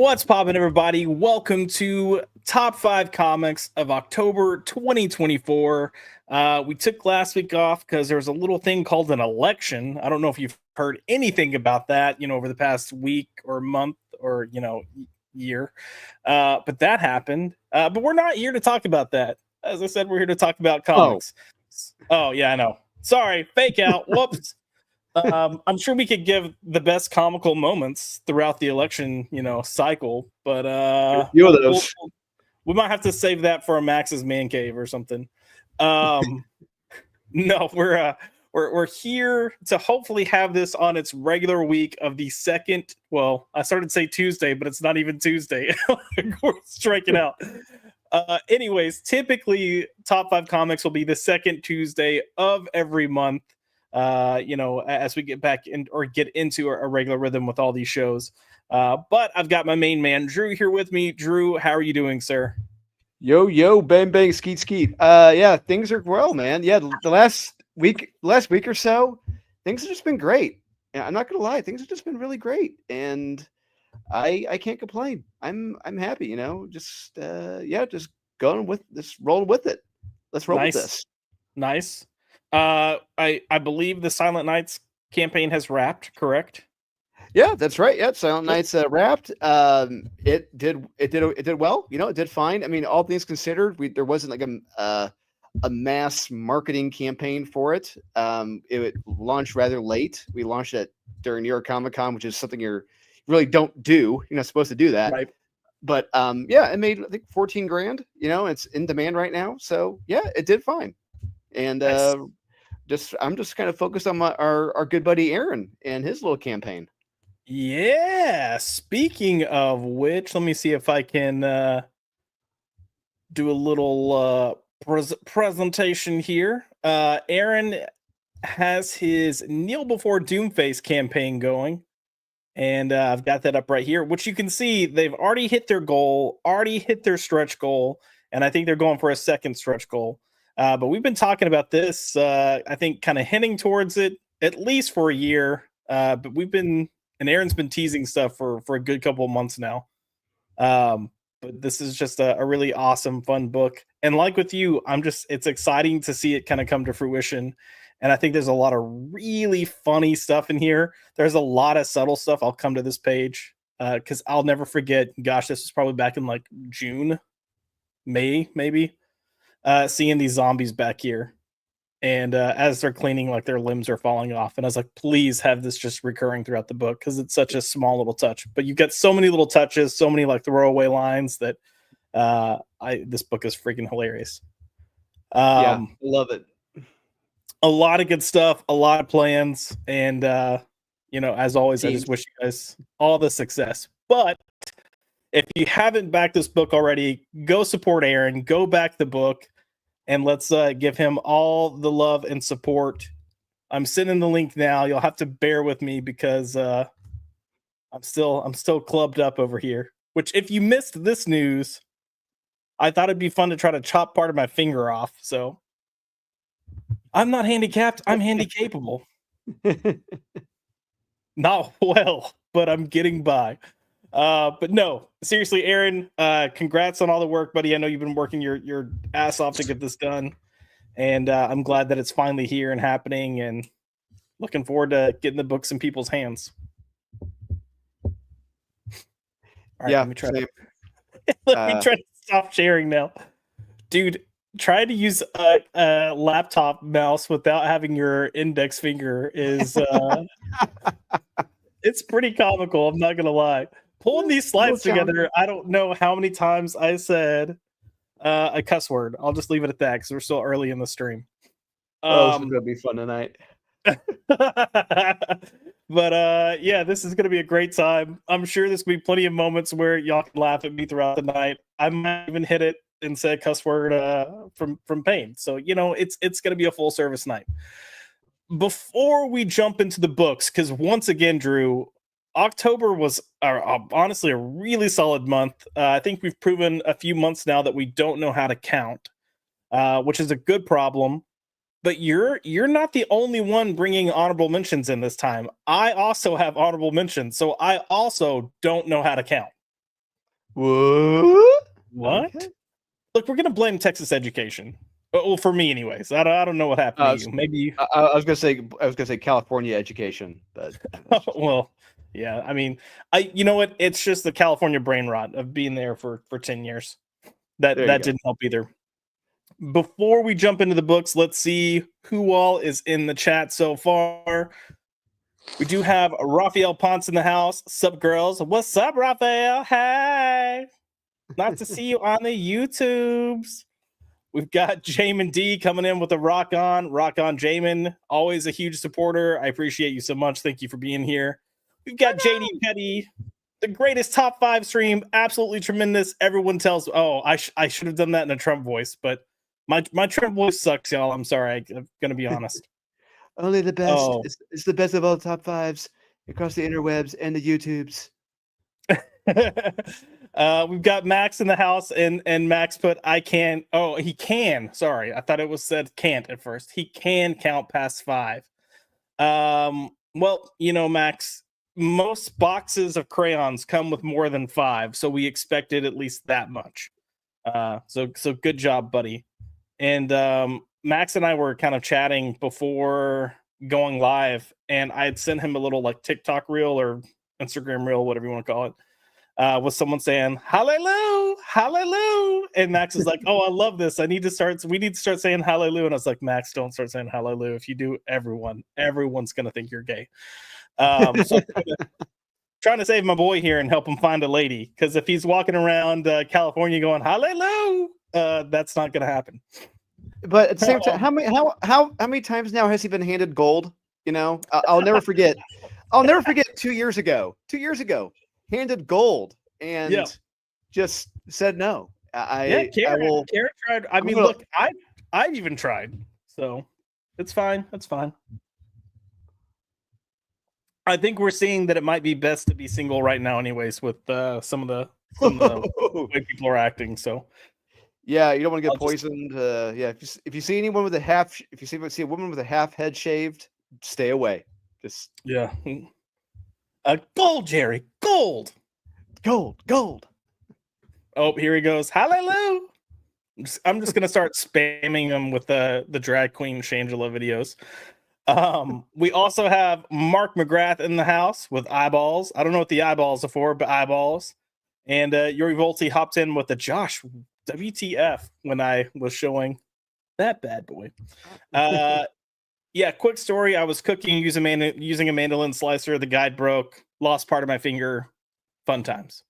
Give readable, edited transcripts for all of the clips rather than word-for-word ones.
What's poppin', everybody? Welcome to Top 5 Comics of October 2024. We took last week off because there was a little thing called an election. I don't know if you've heard anything about that, over the past week or month or, year. But that happened. But we're not here to talk about that. As I said, we're here to talk about Oh, comics. Oh, yeah, I know. Sorry, fake out. Whoops. I'm sure we could give the best comical moments throughout the election, cycle, but a few of those. we might have to save that for a Max's man cave or something. Um, no, we're here to hopefully have this on its regular week of the second. Well, I started to say Tuesday, but it's not even Tuesday. We're striking out. Anyways, typically Top 5 Comics will be the second Tuesday of every month. As we get back in or get into a regular rhythm with all these shows. But I've got my main man, Drew, here with me. Drew, how are you doing, sir? Yo, bang, bang, skeet, skeet. Yeah, things are well, man. Yeah, the last week or so, things have just been great. And I'm not gonna lie, things have just been really great, and I can't complain. I'm happy, just just rolling with it. Let's roll with this. Nice. I believe the Silent Nights campaign has wrapped, correct? Yeah, that's right. Yeah, Silent Nights wrapped. It did well. It did fine. I mean, all things considered, there wasn't like a mass marketing campaign for it. It launched rather late. We launched it during New York Comic Con, which is something you really don't do. You're not supposed to do that. Right. But yeah, it made I think 14 grand. It's in demand right now. So yeah, it did fine. And Nice. I'm just kind of focused on our good buddy Aaron and his little campaign. Yeah. Speaking of which, let me see if I can do a little presentation here. Aaron has his Kneel Before Doomface campaign going. And I've got that up right here, which you can see they've already hit their goal, already hit their stretch goal. And I think they're going for a second stretch goal. But we've been talking about this, I think, kind of hinting towards it at least for a year. But Aaron's been teasing stuff for a good couple of months now. But this is just a really awesome, fun book. And like with you, it's exciting to see it kind of come to fruition. And I think there's a lot of really funny stuff in here. There's a lot of subtle stuff. I'll come to this page because I'll never forget. Gosh, this was probably back in like June, May, maybe. Seeing these zombies back here. And as they're cleaning, like their limbs are falling off. And I was like, please have this just recurring throughout the book because it's such a small little touch. But you get so many little touches, so many like throwaway lines that this book is freaking hilarious. Yeah, love it. A lot of good stuff, a lot of plans, and as always, I just wish you guys all the success. But if you haven't backed this book already, go support Aaron, go back the book, and let's give him all the love and support. I'm sending the link now. You'll have to bear with me because I'm still clubbed up over here. Which, if you missed this news, I thought it'd be fun to try to chop part of my finger off. So I'm not handicapped. I'm handy capable. Not well, but I'm getting by. But no, seriously, Aaron, congrats on all the work, buddy. I know you've been working your ass off to get this done. And I'm glad that it's finally here and happening and looking forward to getting the books in people's hands. All right, yeah, let me try to stop sharing now. Dude, try to use a laptop mouse without having your index finger is it's pretty comical, I'm not gonna lie. Pulling these slides together, I don't know how many times I said a cuss word. I'll just leave it at that because we're still early in the stream. This is gonna be fun tonight. But yeah, this is gonna be a great time. I'm sure there's gonna be plenty of moments where y'all can laugh at me throughout the night. I might even hit it and say a cuss word from pain. So it's gonna be a full service night. Before we jump into the books, because once again, Drew, October was honestly a really solid month. I think we've proven a few months now that we don't know how to count, which is a good problem. But you're not the only one bringing honorable mentions in this time. I also have honorable mentions, so I also don't know how to count. What? Okay. Look, we're gonna blame Texas education. Well, for me, anyways. I don't know what happened to you. Maybe you. I was gonna say California education, but Well, yeah. I mean, you know what? It's just the California brain rot of being there for 10 years. there you That go. didn't help either. Before we jump into the books, let's see who all is in the chat so far. We do have Raphael Ponce in the house. Sup, girls? What's up, Raphael? Hey, nice to see you on the YouTubes. We've got Jamin D coming in with a rock on, Jamin. Always a huge supporter. I appreciate you so much. Thank you for being here. We've got JD Petty, the greatest top 5 stream, absolutely tremendous. Everyone tells, oh, I should have done that in a Trump voice, but my Trump voice sucks, y'all. I'm sorry. I'm gonna be honest. Only the best. Oh, It's the best of all top fives across the interwebs and the YouTubes. we've got Max in the house, and Max put I can. Oh, he can. Sorry, I thought it was said can't at first. He can count past 5. Well, Max, most boxes of crayons come with more than 5, so we expected at least that much. So good job, buddy. And Max and I were kind of chatting before going live, and I had sent him a little like TikTok reel or Instagram reel, whatever you want to call it, with someone saying hallelujah, hallelujah, and Max is like, "Oh, I love this. We need to start saying hallelujah." And I was like, "Max, don't start saying hallelujah. If you do, everyone's gonna think you're gay." So trying to save my boy here and help him find a lady, because if he's walking around California going hallelujah, that's not gonna happen. But at the same time, how many times now has he been handed gold? I'll never forget. I'll never forget 2 years ago. 2 years ago, handed gold and just said no. I will. Kara tried. I mean, look, I've even tried, so it's fine. That's fine. I think we're seeing that it might be best to be single right now, anyways, with some of the way people are acting. So. Yeah, you don't want to get poisoned. Yeah, if you see anyone with if you see a woman with a half head shaved, stay away. Just gold, Jerry, gold. Oh, here he goes. Hallelujah. I'm just gonna start spamming him with the drag queen Shangela videos. We also have Mark McGrath in the house with eyeballs. I don't know what the eyeballs are for, but eyeballs. And Yuri Volti hopped in with the Josh WTF when I was showing that bad boy. Yeah, quick story. I was cooking using a mandolin slicer. The guide broke, lost part of my finger. Fun times.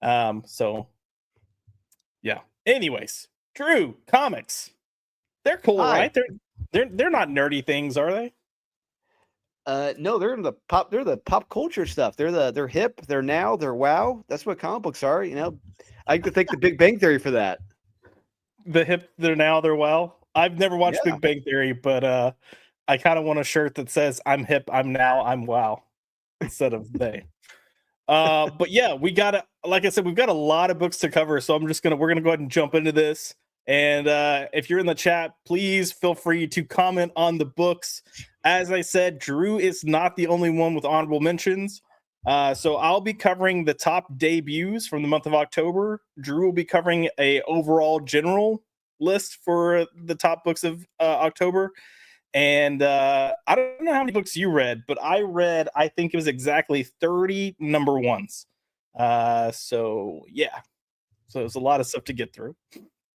So yeah. Anyways, Drew, comics. They're cool, right? They're not nerdy things, are they? No, they're the pop culture stuff. They're hip, they're now, they're wow. That's what comic books are, I could thank the Big Bang Theory for that. The hip, they're now, they're wow. I've never watched Big Bang Theory, but I kind of want a shirt that says I'm hip, I'm now, I'm wow instead of they. But yeah, like I said, we've got a lot of books to cover, so we're gonna go ahead and jump into this. And if you're in the chat, please feel free to comment on the books. As I said, Drew is not the only one with honorable mentions. So I'll be covering the top debuts from the month of October. Drew will be covering a overall general list for the top books of October. And I don't know how many books you read, but I think it was exactly 30 number ones. So yeah. So there's a lot of stuff to get through.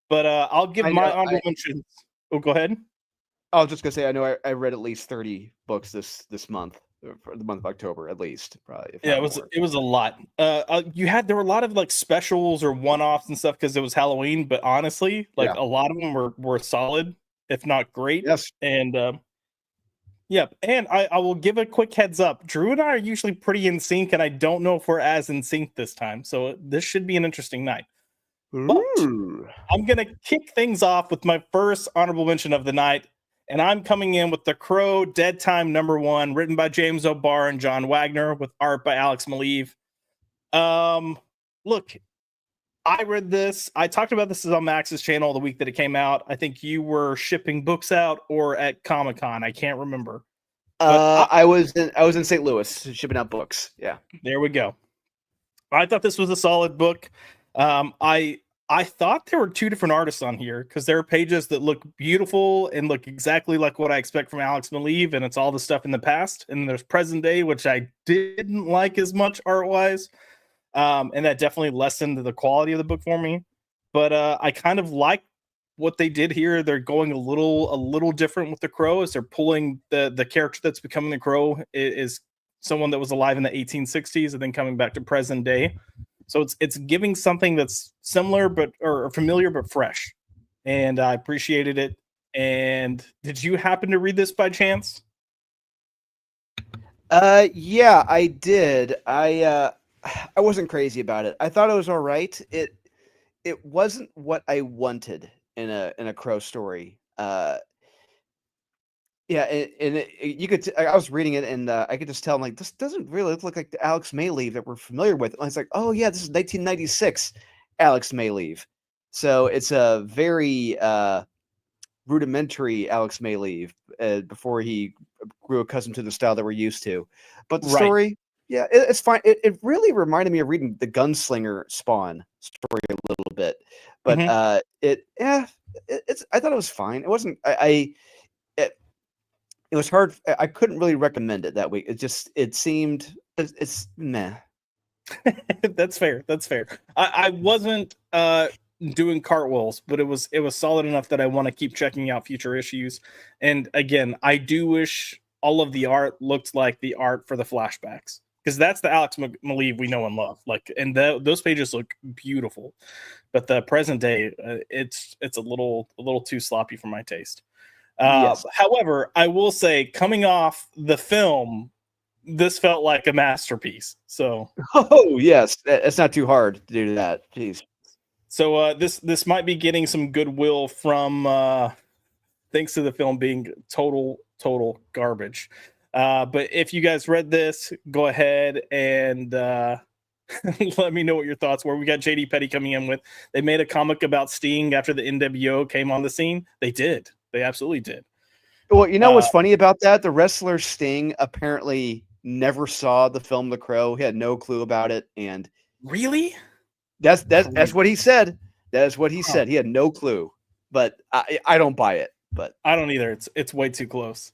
But I'll give my honorable mentions. Oh, go ahead. I was just gonna say, I know I read at least 30 books this month, for the month of October, at least. Probably. Yeah, it was a lot. There were a lot of like specials or one-offs and stuff because it was Halloween. But honestly, like a lot of them were solid, if not great. Yes. And and I will give a quick heads up. Drew and I are usually pretty in sync, and I don't know if we're as in sync this time. So this should be an interesting night. But I'm going to kick things off with my first honorable mention of the night, and I'm coming in with The Crow, Dead Time #1, written by James O'Barr and John Wagner, with art by Alex Maleev. Look, I read this. I talked about this on Max's channel the week that it came out. I think you were shipping books out or at Comic-Con. I can't remember. I was in St. Louis shipping out books. Yeah. There we go. I thought this was a solid book. I thought there were two different artists on here because there are pages that look beautiful and look exactly like what I expect from Alex Maleev, and it's all the stuff in the past. And there's present day, which I didn't like as much art wise, and that definitely lessened the quality of the book for me. But I kind of like what they did here. They're going a little different with the Crow, as they're pulling the character that's becoming the Crow is someone that was alive in the 1860s and then coming back to present day. So it's giving something that's similar but or familiar but fresh, and I appreciated it. And did you happen to read this by chance? Yeah, I did. I wasn't crazy about it. I thought it was all right. It wasn't what I wanted in a Crow story. Yeah, you could. I was reading it, and I could just tell. I'm like, this doesn't really look like the Alex Mayleave that we're familiar with. And I was like, oh yeah, this is 1996 Alex Mayleave. So it's a very rudimentary Alex Mayleave before he grew accustomed to the style that we're used to. But the Right. story, yeah, it's fine. It really reminded me of reading the Gunslinger Spawn story a little bit. But Mhm. it's. I thought it was fine. It wasn't. It was hard. I couldn't really recommend it that week. It seemed it's meh. That's fair. That's fair. I wasn't doing cartwheels, but it was solid enough that I want to keep checking out future issues. And again, I do wish all of the art looked like the art for the flashbacks, because that's the Alex Maleev we know and love. Like, and those pages look beautiful, but the present day, it's a little too sloppy for my taste. Yes. However, I will say, coming off the film, this felt like a masterpiece. Oh yes, it's not too hard to do that. Jeez. So this might be getting some goodwill from thanks to the film being total garbage. But if you guys read this, go ahead and let me know what your thoughts were. We got JD Petty coming in with, they made a comic about Sting after the NWO came on the scene. They did. They absolutely did. Well, you know Uh, what's funny about that? The wrestler Sting apparently never saw the film The Crow. He had no clue about it, and really? that's what he Crazy. said. That is what he Huh. said. He had no clue, but I don't buy it. But I don't either. It's way too close.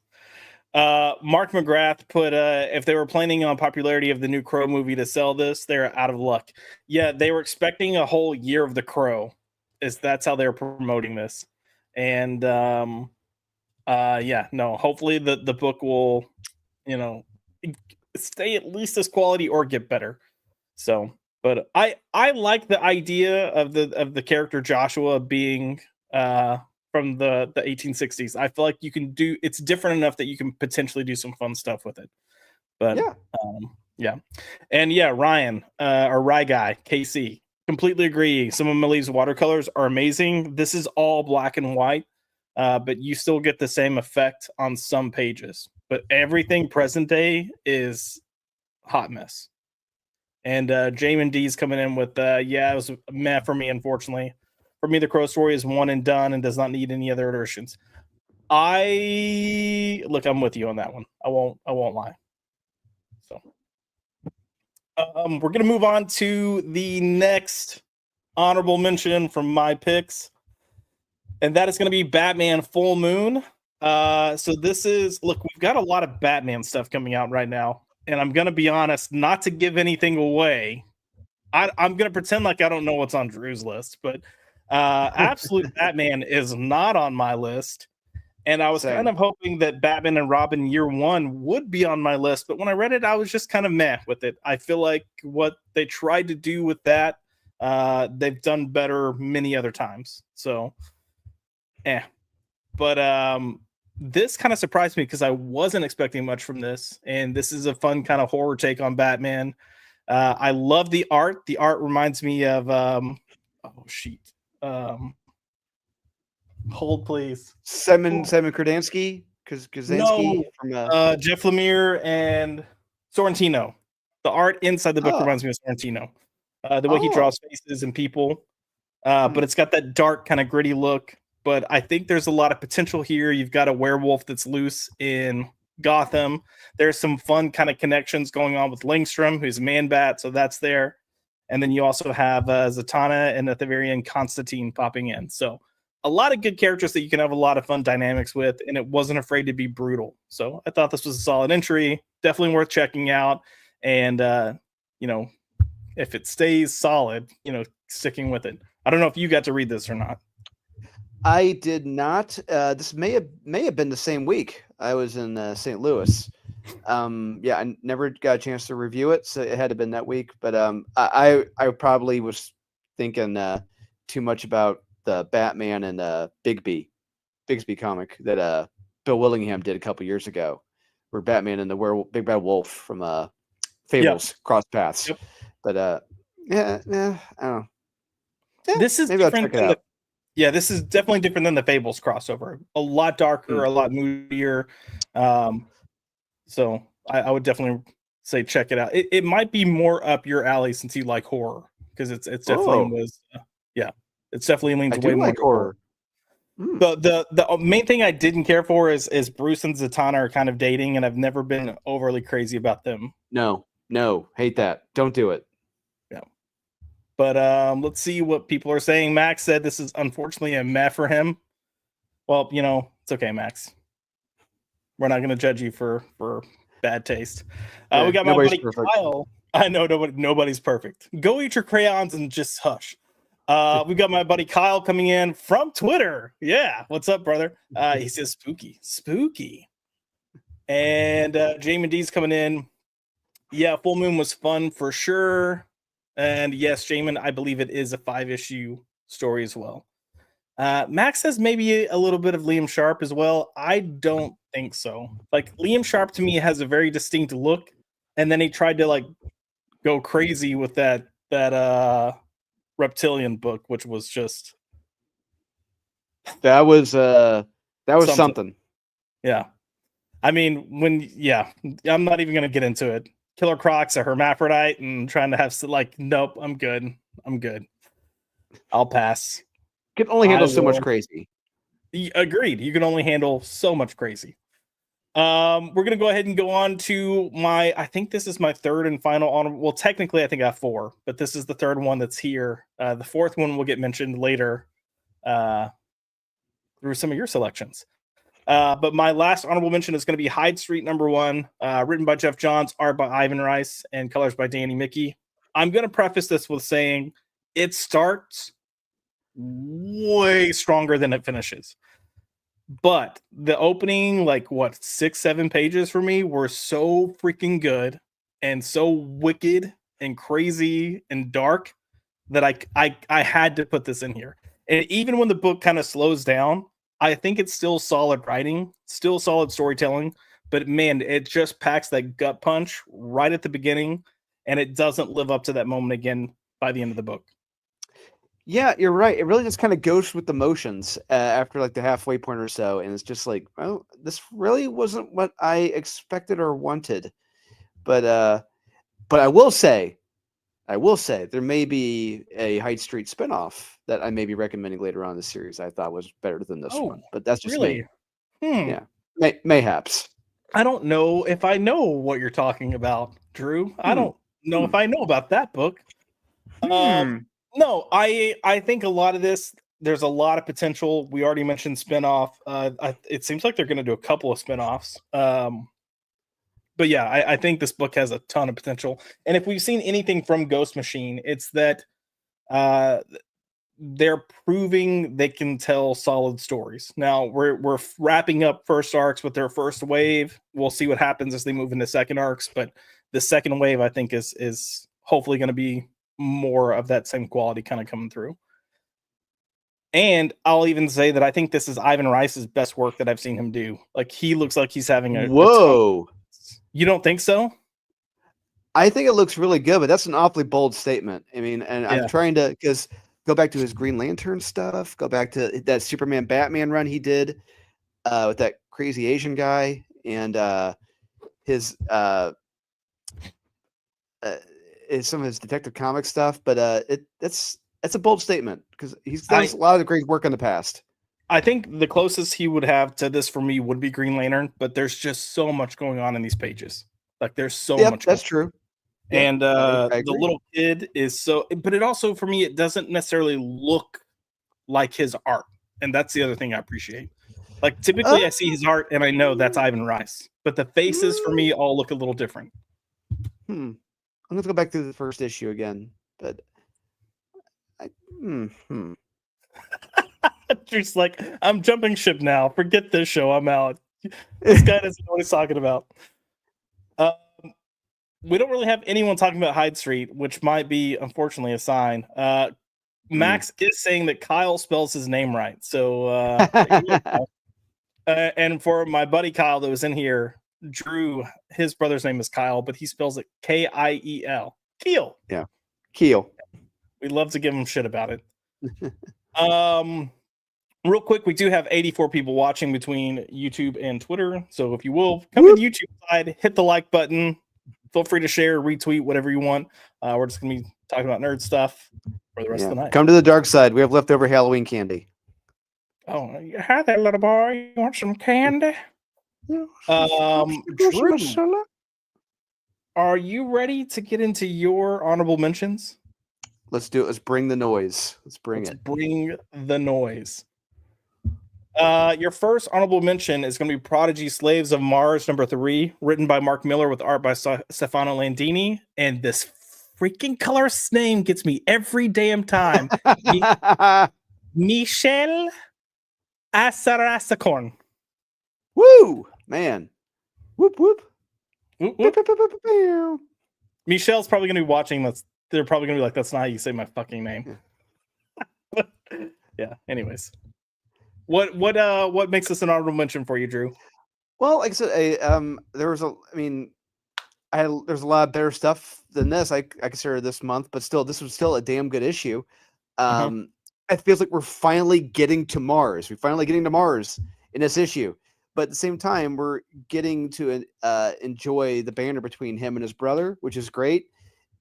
Mark McGrath put, if they were planning on popularity of the new Crow movie to sell this, they're out of luck. Yeah, they were expecting a whole year of the Crow. That's how they were promoting this. And yeah, no, hopefully the book will, you know, stay at least as quality or get better. So, but I like the idea of the character Joshua being from the 1860s. I feel like you can do, it's different enough that you can potentially do some fun stuff with it. But yeah, yeah. And yeah, Ryan, or Rye Guy, KC, completely agree. Some of Millie's watercolors are amazing. This is all black and white, but you still get the same effect on some pages. But everything present day is hot mess. And Jamin D's coming in with, yeah, it was meh for me, unfortunately. For me, the Crow story is one and done and does not need any other iterations. I'm with you on that one. I won't lie. So we're gonna move on to the next honorable mention from my picks, and that is gonna be Batman Full Moon. So this is, look, we've got a lot of Batman stuff coming out right now, and I'm gonna be honest, not to give anything away. I'm gonna pretend like I don't know what's on Drew's list, but Absolute Batman is not on my list. And I was kind same. of hoping that Batman and Robin Year One would be on my list, but when I read it, I was just kind of meh with it. I feel like what they tried to do with that, they've done better many other times. So, eh. But this kind of surprised me because I wasn't expecting much from this, and this is a fun kind of horror take on Batman. I love the art. The art reminds me of oh sheet. Um, hold please. Simon Krasinski, Kaczynski No, from Jeff Lemire and Sorrentino. The art inside the book oh reminds me of Sorrentino. The way he oh draws faces and people, hmm. but it's got that dark, kind of gritty look. But I think there's a lot of potential here. You've got a werewolf that's loose in Gotham. There's some fun kind of connections going on with Langstrom, who's Man Bat, so that's there. And then you also have Zatanna, and at the very end, Constantine popping in. So a lot of good characters that you can have a lot of fun dynamics with, and it wasn't afraid to be brutal. So I thought this was a solid entry, definitely worth checking out. And you know, if it stays solid, sticking with it. I don't know if you got to read this or not. I did not. This may have been the same week. I was in St. Louis. Yeah, I never got a chance to review it, so it had to have been that week. But I probably was thinking too much about the Batman and Bigsby comic that Bill Willingham did a couple years ago, where Batman and the Big Bad Wolf from Fables cross paths. Yep. But yeah, I don't know. Yeah, This is maybe I'll different check it out. this is definitely different than the Fables crossover. A lot darker, a lot moodier. So I would definitely say check it out. It might be more up your alley since you like horror, because it's definitely it's definitely leans way more like horror. The main thing I didn't care for is Bruce and Zatanna are kind of dating, and I've never been overly crazy about them. No, hate that. Don't do it. Yeah. But let's see what people are saying. Max said this is unfortunately a meh for him. Well, it's okay, Max. We're not going to judge you for bad taste. We got my buddy perfect. Kyle. I know nobody's perfect. Go eat your crayons and just hush. We got my buddy Kyle coming in from Twitter. Yeah, what's up, brother? He says spooky. And Jamin D's coming in. Yeah, Full Moon was fun for sure. And yes, Jamin, I believe it is a 5-issue story as well. Max says maybe a little bit of Liam Sharp as well. I don't think so. Like, Liam Sharp to me has a very distinct look, and then he tried to go crazy with that Reptilian book, which was just that was something. Yeah. I mean, I'm not even gonna get into it. Killer Croc's a hermaphrodite and trying to have nope, I'm good. I'll pass. Can only handle so much crazy. Agreed. You can only handle so much crazy. We're gonna go ahead and go on to I think this is my third and final honorable. Well, technically I think I have 4, but this is the third one that's here. The fourth one will get mentioned later through some of your selections. But my last honorable mention is going to be Hyde Street #1, written by Jeff Johns, art by Ivan Rice, and colors by Danny Mickey. I'm going to preface this with saying it starts way stronger than it finishes. But the opening, 6-7 pages for me were so freaking good and so wicked and crazy and dark that I had to put this in here. And even when the book kind of slows down, I think it's still solid writing, still solid storytelling, but man, it just packs that gut punch right at the beginning, and it doesn't live up to that moment again by the end of the book. Yeah, you're right. It really just kind of goes with the motions after the halfway point or so, and it's just well, this really wasn't what I expected or wanted. But I will say there may be a Hyde Street spinoff that I may be recommending later on in the series. I thought was better than this one, but that's just really me. Yeah, mayhaps. I don't know if I know what you're talking about, Drew. I don't know if I know about that book. No, I think a lot of this, there's a lot of potential. We already mentioned spinoff. It seems like they're going to do a couple of spinoffs. But yeah, I think this book has a ton of potential. And if we've seen anything from Ghost Machine, it's that they're proving they can tell solid stories. Now we're wrapping up first arcs with their first wave. We'll see what happens as they move into second arcs, but the second wave I think is hopefully going to be more of that same quality kind of coming through. And I'll even say that I think this is Ivan Rice's best work that I've seen him do. He looks like he's having a whoa. You don't think so? I think it looks really good, but that's an awfully bold statement. I mean, and I'm trying to go back to his Green Lantern stuff, go back to that Superman Batman run he did with that crazy Asian guy, and his some of his Detective Comics stuff. But that's a bold statement because he's done a lot of great work in the past. I think the closest he would have to this for me would be Green Lantern, but there's just so much going on in these pages. There's so much. That's true. Yeah, And I the agree. little kid is so, but it also for me, it doesn't necessarily look like his art, and that's the other thing I appreciate. Like Uh, typically, I see his art and I know that's Ivan Rice, but the faces for mm, me all look a little different. I'm going to go back to the first issue again, but I, hmm, hmm. Just like I'm jumping ship now. Forget this show. I'm out. This guy doesn't know what he's talking about. Um, we don't really have anyone talking about Hyde Street, which might be unfortunately a sign. Hmm. Max is saying that Kyle spells his name right. So, and for my buddy Kyle that was in here, Drew, his brother's name is Kyle, but he spells it Kiel. Keel. Yeah, Keel. We love to give him shit about it. Um, real quick, we do have 84 people watching between YouTube and Twitter. So if you will come to Whoop. the YouTube side, hit the like button. Feel free to share, retweet, whatever you want. We're just gonna be talking about nerd stuff for the rest Yeah, of the night. come to the dark side. We have leftover Halloween candy. Oh, hi there, little boy. You want some candy? Drew, are you ready to get into your honorable mentions? Let's do it. Let's bring the noise. Let's bring it. Bring the noise. Your first honorable mention is going to be Prodigy Slaves of Mars #3, written by Mark Miller with art by Stefano Landini. And this freaking colorist's name gets me every damn time. Michel Asarasakorn. Woo, man. Whoop, whoop. Whoop, whoop. Michelle's probably going to be watching this. They're probably going to be like, that's not how you say my fucking name. Yeah, anyways. What makes this an honorable mention for you, Drew? Well, like I said, there was there's a lot of better stuff than this. I consider this month, but still, this was still a damn good issue. It feels like we're finally getting to Mars. We're finally getting to Mars in this issue, but at the same time, we're getting to enjoy the banter between him and his brother, which is great.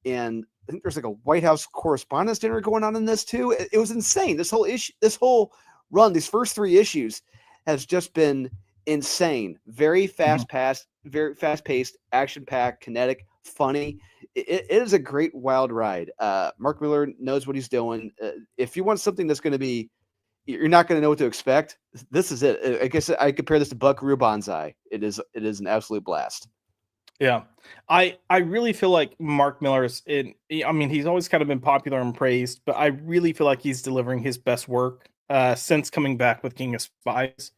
And I think there's like a White House correspondence dinner going on in this too. It was insane. This whole issue, this whole run, these first 3 issues has just been insane. Very very fast paced, action packed, kinetic, funny. It is a great wild ride. Mark Miller knows what he's doing. If you want something that's going to be, you're not going to know what to expect. This is it. I guess I compare this to Buckaroo Banzai. It is an absolute blast. Yeah, I really feel like Mark Miller's in. I mean, he's always kind of been popular and praised, but I really feel like he's delivering his best work since coming back with King of Spies.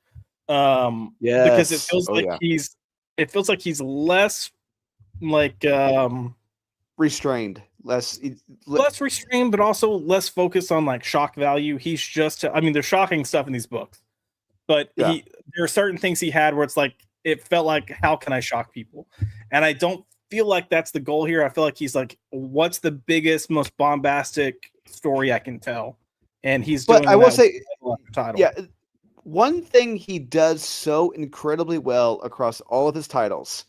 Because it feels feels like he's less like restrained, less restrained, but also less focused on like shock value. He's just, I mean, there's shocking stuff in these books, but there are certain things he had where it's like, it felt like, how can I shock people? And I don't feel like that's the goal here. I feel like he's like, what's the biggest, most bombastic story I can tell? And he's doing. But I will say, title. Yeah, one thing he does so incredibly well across all of his titles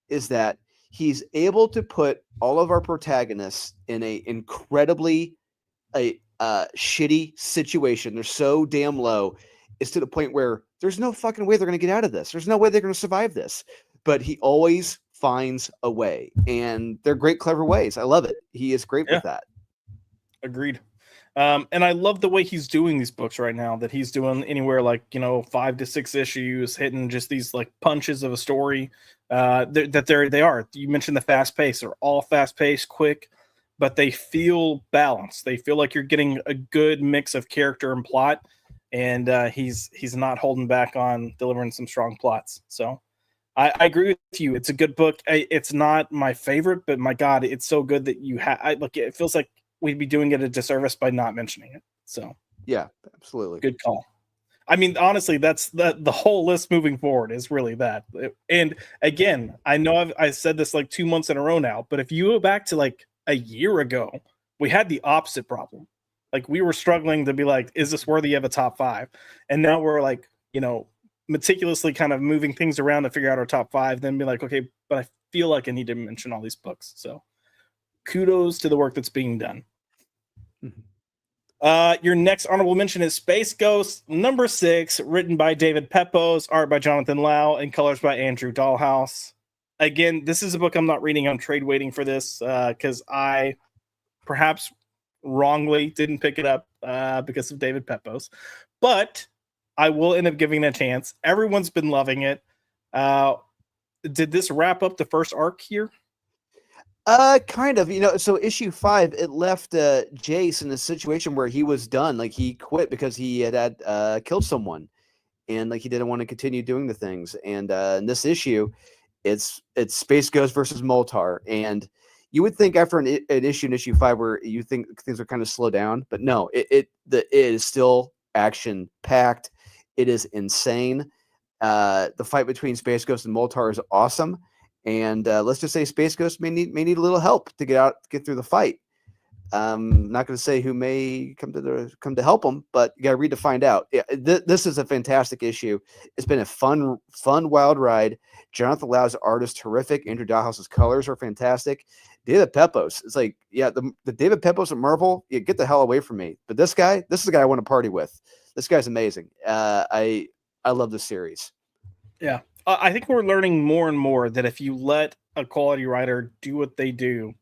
is that he's able to put all of our protagonists in a incredibly shitty situation. They're so damn low. It's to the point where there's no fucking way they're going to get out of this. There's no way they're going to survive this. But he always finds a way, and they're great, clever ways. I love it. He is great with that. Agreed. And I love the way he's doing these books right now, that he's doing anywhere like, 5 to 6 issues, hitting just these like punches of a story. They are. You mentioned the fast pace. They're all fast paced, quick, but they feel balanced. They feel like you're getting a good mix of character and plot. And he's not holding back on delivering some strong plots. So I agree with you. It's a good book. It's not my favorite, but my God, it's so good that you have. Look, it feels like we'd be doing it a disservice by not mentioning it. So yeah, absolutely, good call. I mean, honestly, that's the whole list moving forward is really that. And again, I know I said this like 2 months in a row now, but if you go back to like a year ago, we had the opposite problem. Like we were struggling to be like, is this worthy of a top 5? And now we're like, meticulously kind of moving things around to figure out our top 5, then be like, okay, but I feel like I need to mention all these books. So kudos to the work that's being done. Your next honorable mention is Space Ghost #6, written by David Pepose, art by Jonathan Lau, and colors by Andrew Dahlhaus. again, this is a book I'm not reading. I'm trade waiting for this because I perhaps wrongly didn't pick it up because of David Pepos, but I will end up giving it a chance. Everyone's been loving it. Did this wrap up the first arc here? Kind of, so issue 5, it left Jace in a situation where he was done. Like, he quit because he had killed someone, and like he didn't want to continue doing the things. And in this issue, it's Space Ghost versus Moltar, and you would think after an issue in issue 5 where you think things are kind of slow down, but no, it is still action packed. It is insane. The fight between Space Ghost and Moltar is awesome. And let's just say Space Ghost may need a little help to get through the fight. Not going to say who may come to help him, but you got to read to find out. Yeah, this is a fantastic issue. It's been a fun wild ride. Jonathan Lau's art is terrific. Andrew Dahouse's colors are fantastic. David Pepos, it's like, yeah, the David Pepos at Marvel, you get the hell away from me. But this is the guy I want to party with. This guy's amazing. I love this series. Yeah. I think we're learning more and more that if you let a quality writer do what they do,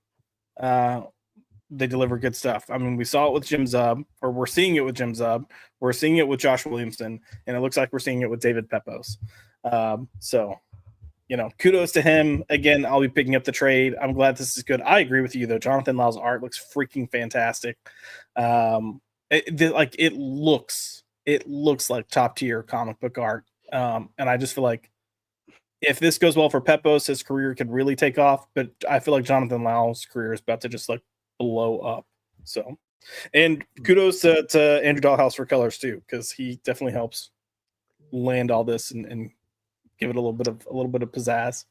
they deliver good stuff. I mean, we saw it with Jim Zub, or we're seeing it with Jim Zub. We're seeing it with Josh Williamson, and it looks like we're seeing it with David Pepos. So, kudos to him. Again, I'll be picking up the trade. I'm glad this is good. I agree with you, though. Jonathan Lau's art looks freaking fantastic. It looks like top tier comic book art. And I just feel like if this goes well for Pepos, his career could really take off. But I feel like Jonathan Lau's career is about to just like blow up. So, and kudos to Andrew Dahlhaus for colors too, because he definitely helps land all this and give it a little bit of pizzazz.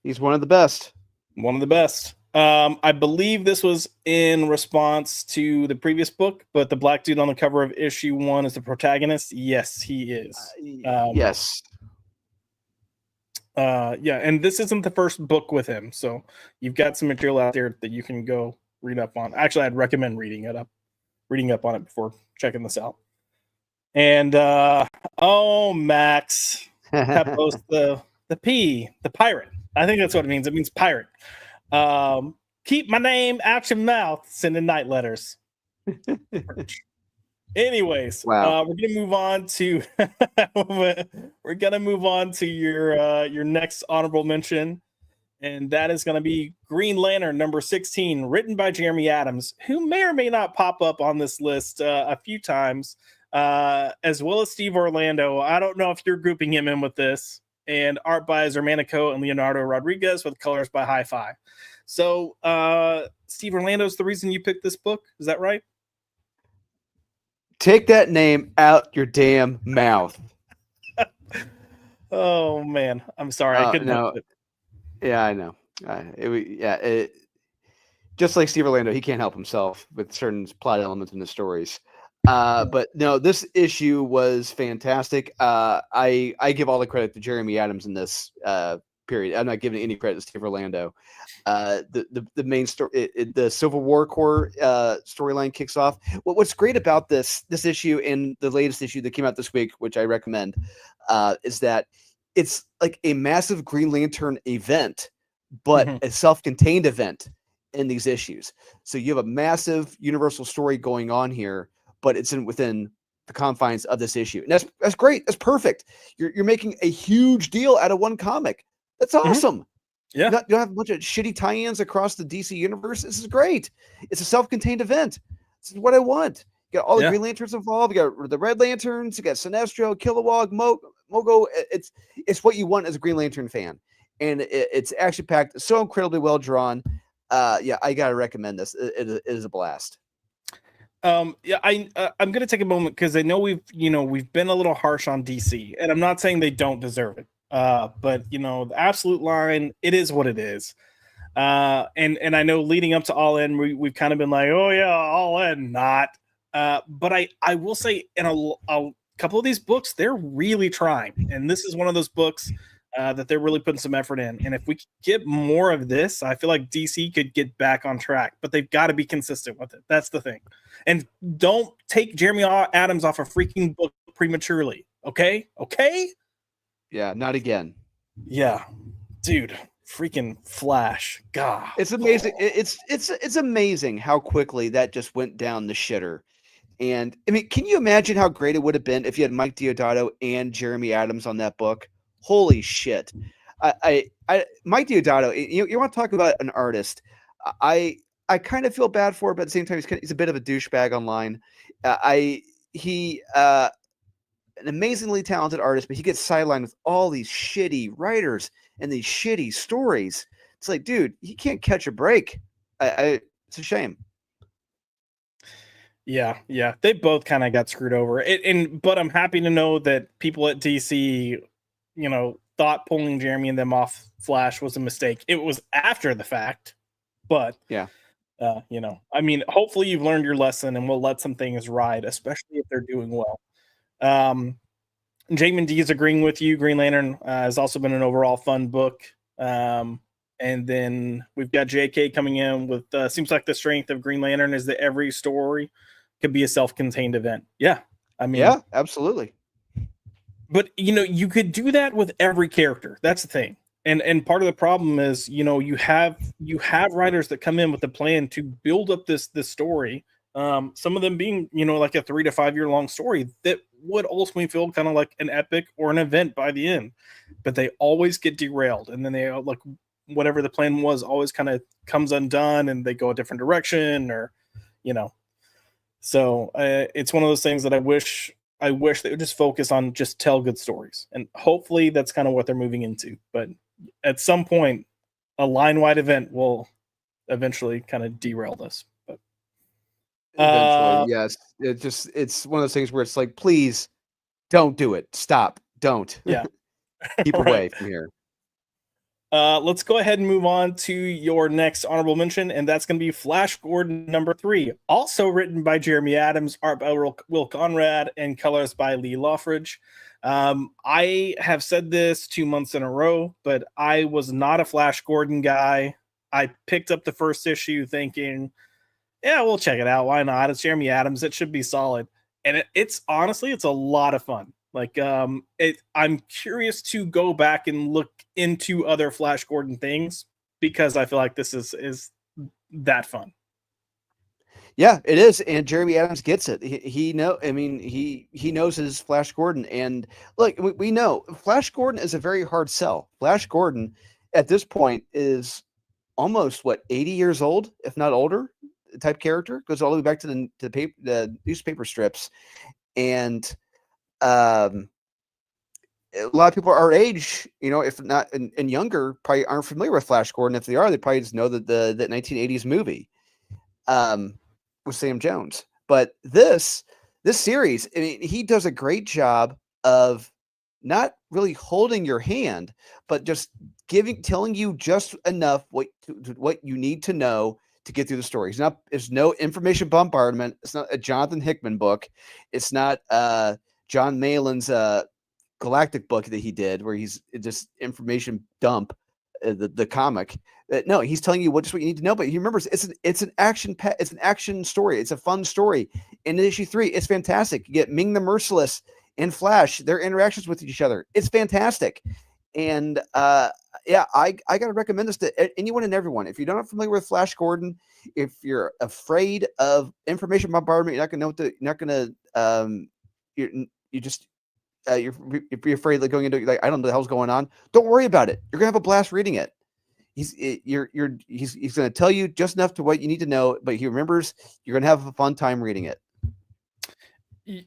He's one of the best. One of the best. I believe this was in response to the previous book, but the black dude on the cover of issue 1 is the protagonist. Yes, he is. Yes. Yeah, and this isn't the first book with him, so you've got some material out there that you can go read up on. Actually, I'd recommend reading up on it before checking this out. And Max Pepos, the pirate. I think that's what it means. It means pirate. Keep my name out your mouth, sending night letters. Anyways, wow. We're gonna move on to your next honorable mention, and that is gonna be Green Lantern number 16, written by Jeremy Adams, who may or may not pop up on this list a few times, as well as Steve Orlando. I don't know if you're grouping him in with this, and art by Zermanico and Leonardo Rodriguez with colors by Hi-Fi. So, Steve Orlando is the reason you picked this book. Is that right? Take that name out your damn mouth. Oh man, I'm sorry. I couldn't help it. Yeah, I know. Just like Steve Orlando, he can't help himself with certain plot elements in the stories. But no, this issue was fantastic. I give all the credit to Jeremy Adams in this period. I'm not giving any credit to Steve Orlando. The main story, the Civil War Corps storyline kicks off. What's great about this issue and the latest issue that came out this week, which I recommend, is that it's like a massive Green Lantern event, but a self-contained event in these issues. So you have a massive universal story going on here, but it's within the confines of this issue. And that's great. That's perfect. You're making a huge deal out of one comic. That's awesome. Yeah. You don't have a bunch of shitty tie-ins across the DC universe. This is great. It's a self-contained event. This is what I want. You got all the Green Lanterns involved. You got the Red Lanterns. You got Sinestro, Kilowog, Mogo. It's what you want as a Green Lantern fan. And it's action packed, so incredibly well drawn. Yeah, I gotta recommend this. It is a blast. I'm gonna take a moment because I know we've been a little harsh on DC, and I'm not saying they don't deserve it. But the absolute line, it is what it is. And I know leading up to All In, we've kind of been like, oh yeah, All In, not. But I will say in a couple of these books, they're really trying, and this is one of those books that they're really putting some effort in. And if we get more of this, I feel like DC could get back on track, but they've got to be consistent with it. That's the thing. And don't take Jeremy Adams off a freaking book prematurely. Okay? Yeah, not again. Yeah, dude. freaking Flash. God. It's amazing. It's amazing how quickly that just went down the shitter. And I mean, can you imagine how great it would have been if you had Mike Diodato and Jeremy Adams on that book? Holy shit! Mike Diodato. You want to talk about an artist? I kind of feel bad for it, but at the same time, he's a bit of a douchebag online. He an amazingly talented artist, but he gets sidelined with all these shitty writers and these shitty stories. It's like, dude, he can't catch a break. It's a shame. Yeah, they both kind of got screwed over. But I'm happy to know that people at DC, thought pulling Jeremy and them off Flash was a mistake. It was after the fact, but yeah, I mean, hopefully you've learned your lesson, and we'll let some things ride, especially if they're doing well. Jamin D is agreeing with you. Green Lantern has also been an overall fun book. And then we've got JK coming in with seems like the strength of Green Lantern is that every story could be a self-contained event. Yeah. I mean, yeah, absolutely. But you could do that with every character. That's the thing. And part of the problem is, you have writers that come in with a plan to build up this story. Some of them being, like a 3 to 5 year long story that would ultimately feel kind of like an epic or an event by the end, but they always get derailed, and then they like whatever the plan was always kind of comes undone, and they go a different direction, or So it's one of those things that I wish they would just focus on just tell good stories, and hopefully that's kind of what they're moving into. But at some point, a line wide event will eventually kind of derail this. Eventually, yes. It's one of those things where it's like, please don't do it. Stop. Don't. Yeah. Keep Right. away from here. Let's go ahead and move on to your next honorable mention, and that's going to be Flash Gordon #3, also written by Jeremy Adams, art by Will Conrad, and colors by Lee Loffridge. I have said this 2 months in a row, but I was not a Flash Gordon guy. I picked up the first issue thinking, yeah, we'll check it out. Why not? It's Jeremy Adams. It should be solid. And it's honestly, it's a lot of fun. Like, I'm curious to go back and look into other Flash Gordon things, because I feel like this is that fun. Yeah, it is, and Jeremy Adams gets it. He knows his Flash Gordon, and look, we know Flash Gordon is a very hard sell. Flash Gordon, at this point, is almost 80 years old, if not older, type character. Goes all the way back to the newspaper strips, and a lot of people our age, if not and younger, probably aren't familiar with Flash Gordon. If they are, they probably just know that the 1980s movie with Sam Jones. But this series, I mean, he does a great job of not really holding your hand, but just telling you just enough what you need to know to get through the story. It's no information bombardment. It's not a Jonathan Hickman book. It's not John Malin's Galactic book that he did, where he's just information dump, the comic. No, he's telling you what you need to know. But he remembers it's an action story. It's a fun story. In issue 3, it's fantastic. You get Ming the Merciless and Flash, their interactions with each other. It's fantastic. And yeah, I got to recommend this to anyone and everyone. If you're not familiar with Flash Gordon, if you're afraid of information bombardment, you're not going to know what to, you're not going to, you're afraid of going into, like, I don't know what the hell's going on. Don't worry about it. You're going to have a blast reading it. He's going to tell you just enough to what you need to know, but he remembers. You're going to have a fun time reading it.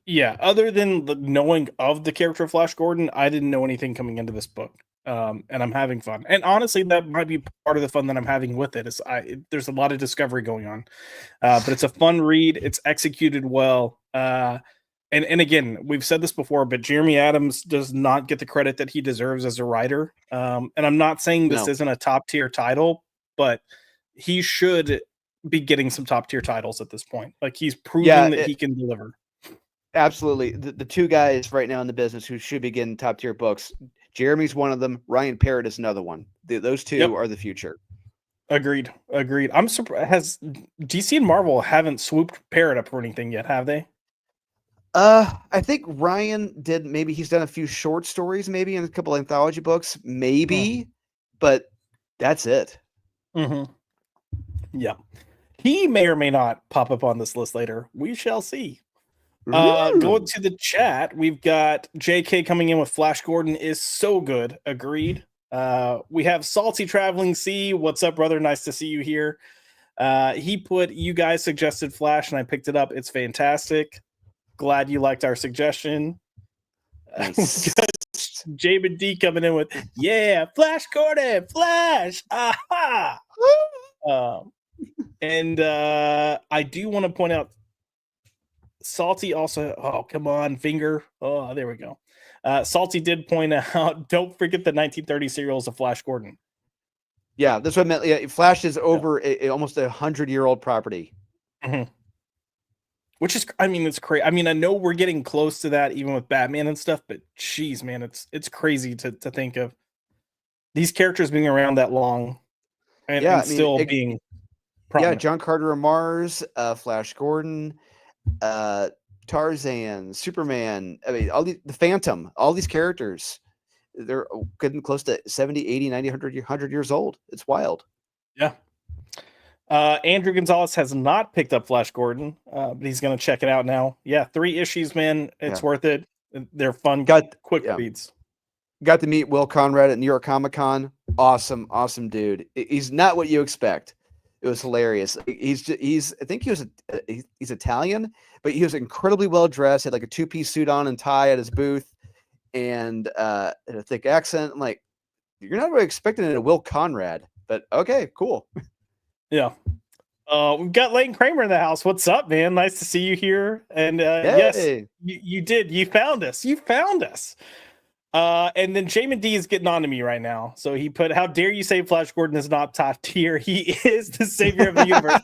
Yeah, other than the knowing of the character of Flash Gordon, I didn't know anything coming into this book. And I'm having fun. And honestly, that might be part of the fun that I'm having with it. There's a lot of discovery going on. But it's a fun read. It's executed well. And again, we've said this before, but Jeremy Adams does not get the credit that he deserves as a writer. And I'm not saying this isn't a top tier title, but he should be getting some top tier titles at this point. Like, he's proving that he can deliver. Absolutely. The two guys right now in the business who should be getting top tier books, Jeremy's one of them. Ryan Parrott is another one. Those two are the future. Agreed. I'm surprised. Has DC and Marvel haven't swooped Parrott up or anything yet, have they? I think Ryan did. Maybe he's done a few short stories, maybe in a couple anthology books, maybe. But That's it. Mm-hmm. Yeah. He may or may not pop up on this list later. We shall see. Going Ooh. to the chat, we've got JK coming in with Flash Gordon is so good. Agreed. We have Salty Traveling C. What's up, brother? Nice to see you here. He put, you guys suggested Flash, and I picked it up. It's fantastic. Glad you liked our suggestion. Nice. Jamin D coming in with, yeah, Flash Gordon, Flash. Aha. And I do want to point out, Salty also, oh, come on, finger. Oh, there we go. Salty did point out, don't forget the 1930 serials of Flash Gordon. Yeah, that's what I meant. Yeah, Flash is over almost 100-year-old property. Mm-hmm. Which is, I mean, it's crazy. I mean, I know we're getting close to that even with Batman and stuff, but geez, man, it's crazy to think of these characters being around that long and still being prominent. Yeah, John Carter of Mars, Flash Gordon, Tarzan, Superman, I mean, all the Phantom, all these characters, they're getting close to 70, 80, 90, 100 years old. It's wild. Yeah. Andrew Gonzalez has not picked up Flash Gordon, but he's going to check it out now. Yeah, 3 issues, man. It's worth it. They're fun, quick reads. Got to meet Will Conrad at New York Comic Con. Awesome dude. He's not what you expect. It was hilarious. He's I think he's Italian, but he was incredibly well dressed. Had like a 2-piece suit on and tie at his booth, and a thick accent. I'm like, you're not really expecting it a Will Conrad, but okay, cool. Yeah. We've got Layton Kramer in the house. What's up, man? Nice to see you here. And yes, you did. You found us. And then Jamin D is getting on to me right now. So he put, how dare you say Flash Gordon is not top tier? He is the savior of the universe.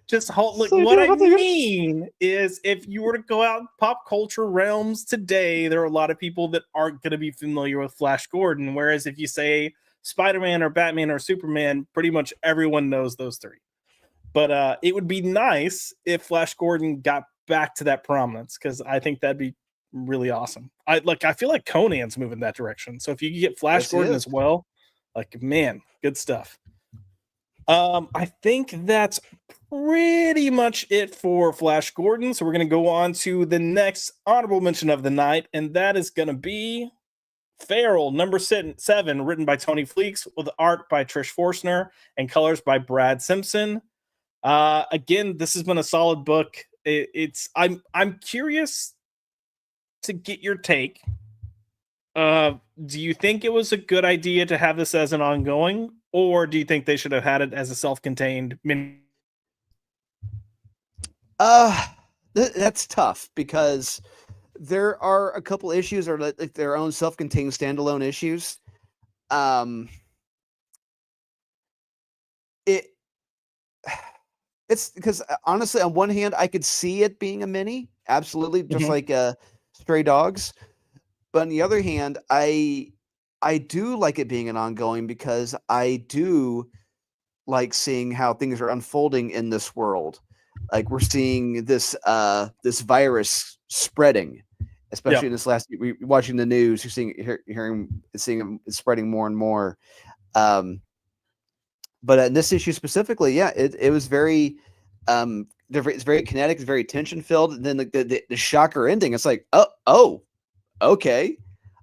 just hold, look, what I mean is, if you were to go out in pop culture realms today, there are a lot of people that aren't going to be familiar with Flash Gordon. Whereas if you say Spider-Man or Batman or Superman, pretty much everyone knows those 3. But it would be nice if Flash Gordon got back to that prominence, because I think that'd be really awesome. I feel like Conan's moving that direction. So if you could get Flash Gordon as well, like, man, good stuff. I think that's pretty much it for Flash Gordon. So we're going to go on to the next honorable mention of the night, and that is going to be Feral, number 7, written by Tony Fleeks, with art by Trish Forstner and colors by Brad Simpson. Again, this has been a solid book. I'm curious to get your take. Do you think it was a good idea to have this as an ongoing, or do you think they should have had it as a self-contained mini? That's tough, because there are a couple issues or like their own self-contained standalone issues. It's because honestly, on one hand, I could see it being a mini, absolutely, just like Stray Dogs. But on the other hand, I do like it being an ongoing, because I do like seeing how things are unfolding in this world. Like, we're seeing this this virus spreading, especially in this last. We watching the news, you're seeing it spreading more and more. But in this issue specifically, it was very, it's very kinetic, it's very tension filled, and then the shocker ending. It's like, oh, okay,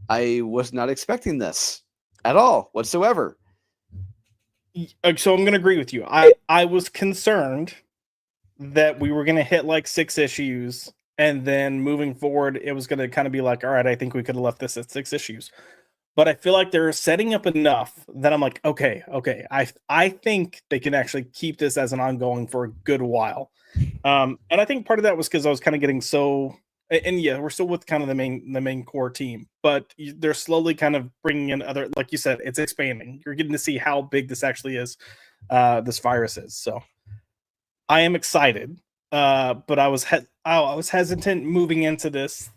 I was not expecting this at all whatsoever. So I'm going to agree with you. I was concerned that we were going to hit like 6 issues, and then moving forward, it was going to kind of be like, all right, I think we could have left this at 6 issues. But I feel like they're setting up enough that I'm like, okay. I think they can actually keep this as an ongoing for a good while. And I think part of that was because I was kind of getting so, and yeah, we're still with kind of the main core team, but they're slowly kind of bringing in other, like you said, it's expanding. You're getting to see how big this actually is, this virus is. So I am excited, but I was hesitant moving into this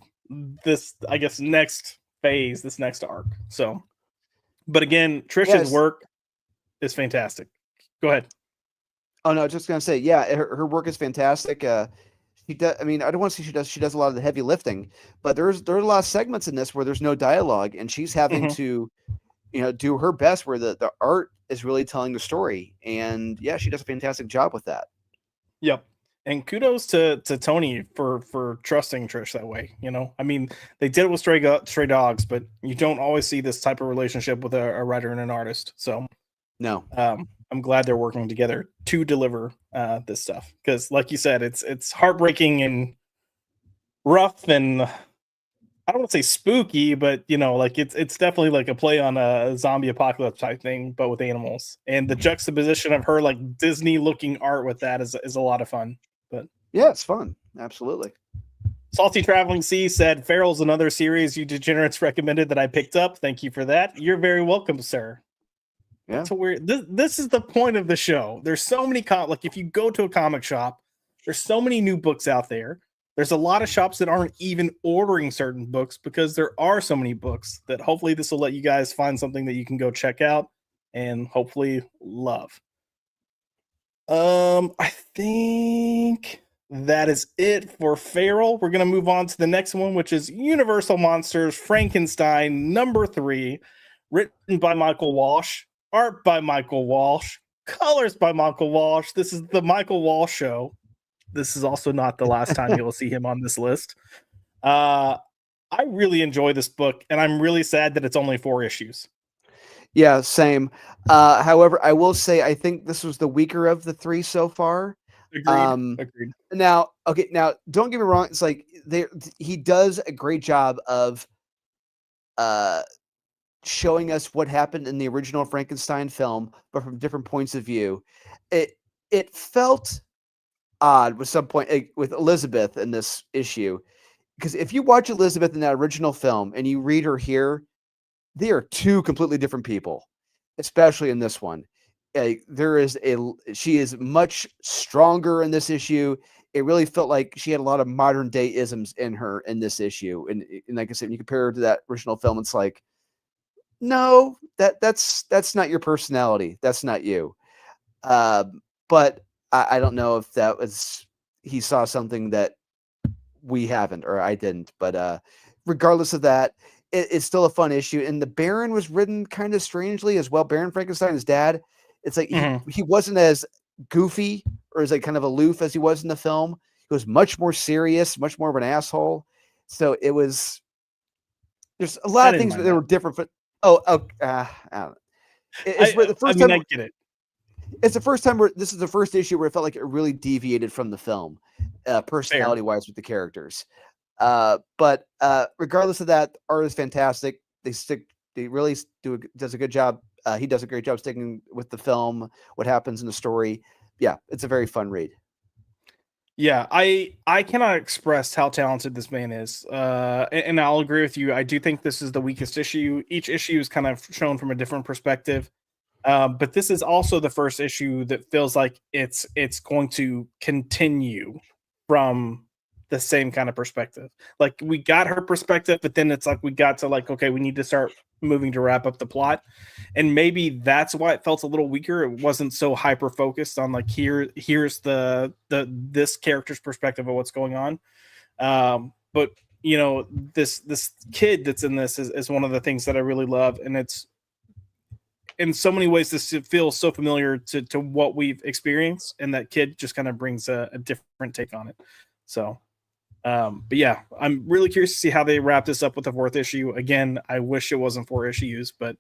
I guess next phase, this next arc. So, but again, Trish's work is fantastic. Go ahead. Oh no, I was just gonna say, her work is fantastic. She does. I mean, I don't want to say she does a lot of the heavy lifting, but there are a lot of segments in this where there's no dialogue, and she's having to, do her best. Where the art is really telling the story, and yeah, she does a fantastic job with that. Yep. And kudos to Tony for trusting Trish that way. I mean, they did it with Stray Dogs, but you don't always see this type of relationship with a writer and an artist. So No, I'm glad they're working together to deliver this stuff, because, like you said, it's heartbreaking and rough, and I don't want to say spooky, but like it's definitely like a play on a zombie apocalypse type thing, but with animals. And the juxtaposition of her like Disney looking art with that is a lot of fun. But yeah, it's fun, absolutely. Salty Traveling Sea said, Farrell's another series you degenerates recommended that I picked up. Thank you for that. You're very welcome, sir. Yeah. That's where this is the point of the show. There's so many like if you go to a comic shop, there's so many new books out there. There's a lot of shops that aren't even ordering certain books because there are so many books that hopefully this will let you guys find something that you can go check out and hopefully love. I think that is it for Feral. We're going to move on to the next one, which is Universal Monsters Frankenstein #3, written by Michael Walsh, art by Michael Walsh, colors by Michael Walsh. This is the Michael Walsh show. This is also not the last time you'll see him on this list. I really enjoy this book, and I'm really sad that it's only 4 issues. Yeah, same. However, I will say I think this was the weaker of the 3 so far. Agreed. Now, don't get me wrong. It's like he does a great job of showing us what happened in the original Frankenstein film, but from different points of view. It felt odd with some point with Elizabeth in this issue, because if you watch Elizabeth in that original film and you read her here, they are 2 completely different people, especially in this one. She is much stronger in this issue. It really felt like she had a lot of modern day isms in her in this issue. And like I said, when you compare her to that original film, it's like, no, that's not your personality. That's not you. But I don't know if that was he saw something that we haven't or I didn't. But regardless of that, it's still a fun issue. And the Baron was written kind of strangely as well. Baron Frankenstein, his dad. It's like he wasn't as goofy or as like kind of aloof as he was in the film. He was much more serious, much more of an asshole. So it was. There's a lot of things that were different. But I get it. It's the first time this is the first issue where it felt like it really deviated from the film, personality wise with the characters. But regardless of that, art is fantastic. They really does a good job. He does a great job sticking with the film, what happens in the story. Yeah, it's a very fun read. Yeah, I cannot express how talented this man is. And I'll agree with you. I do think this is the weakest issue. Each issue is kind of shown from a different perspective. But this is also the first issue that feels like it's going to continue from the same kind of perspective. Like we got her perspective, but then it's like we got to like, okay, we need to start moving to wrap up the plot. And maybe that's why it felt a little weaker. It wasn't so hyper focused on like here's the this character's perspective of what's going on. But this kid that's in this is one of the things that I really love, and it's in so many ways this feels so familiar to what we've experienced, and that kid just kind of brings a different take on it. So but yeah, I'm really curious to see how they wrap this up with the 4th issue. Again, I wish it wasn't 4 issues, but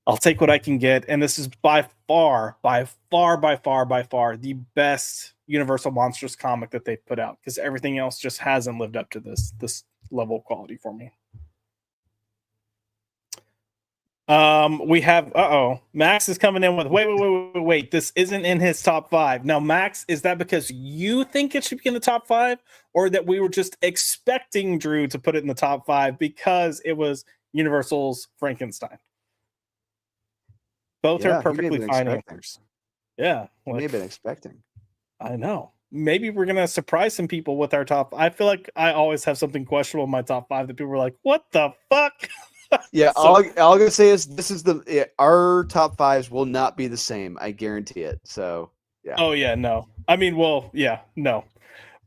I'll take what I can get. And this is by far the best Universal Monsters comic that they've put out, because everything else just hasn't lived up to this level of quality for me. We have Max is coming in with wait, this isn't in his top 5. Now, Max, is that because you think it should be in the top 5, or that we were just expecting Drew to put it in the top 5 because it was Universal's Frankenstein? Both are perfectly fine answers. Yeah, may have been expecting. I know. Maybe we're gonna surprise some people with our top. I feel like I always have something questionable in my top 5 that people are like, "What the fuck?" Yeah, all I'm gonna say is this is our top 5s will not be the same. I guarantee it. So yeah. Oh yeah, no. I mean, well, yeah, no.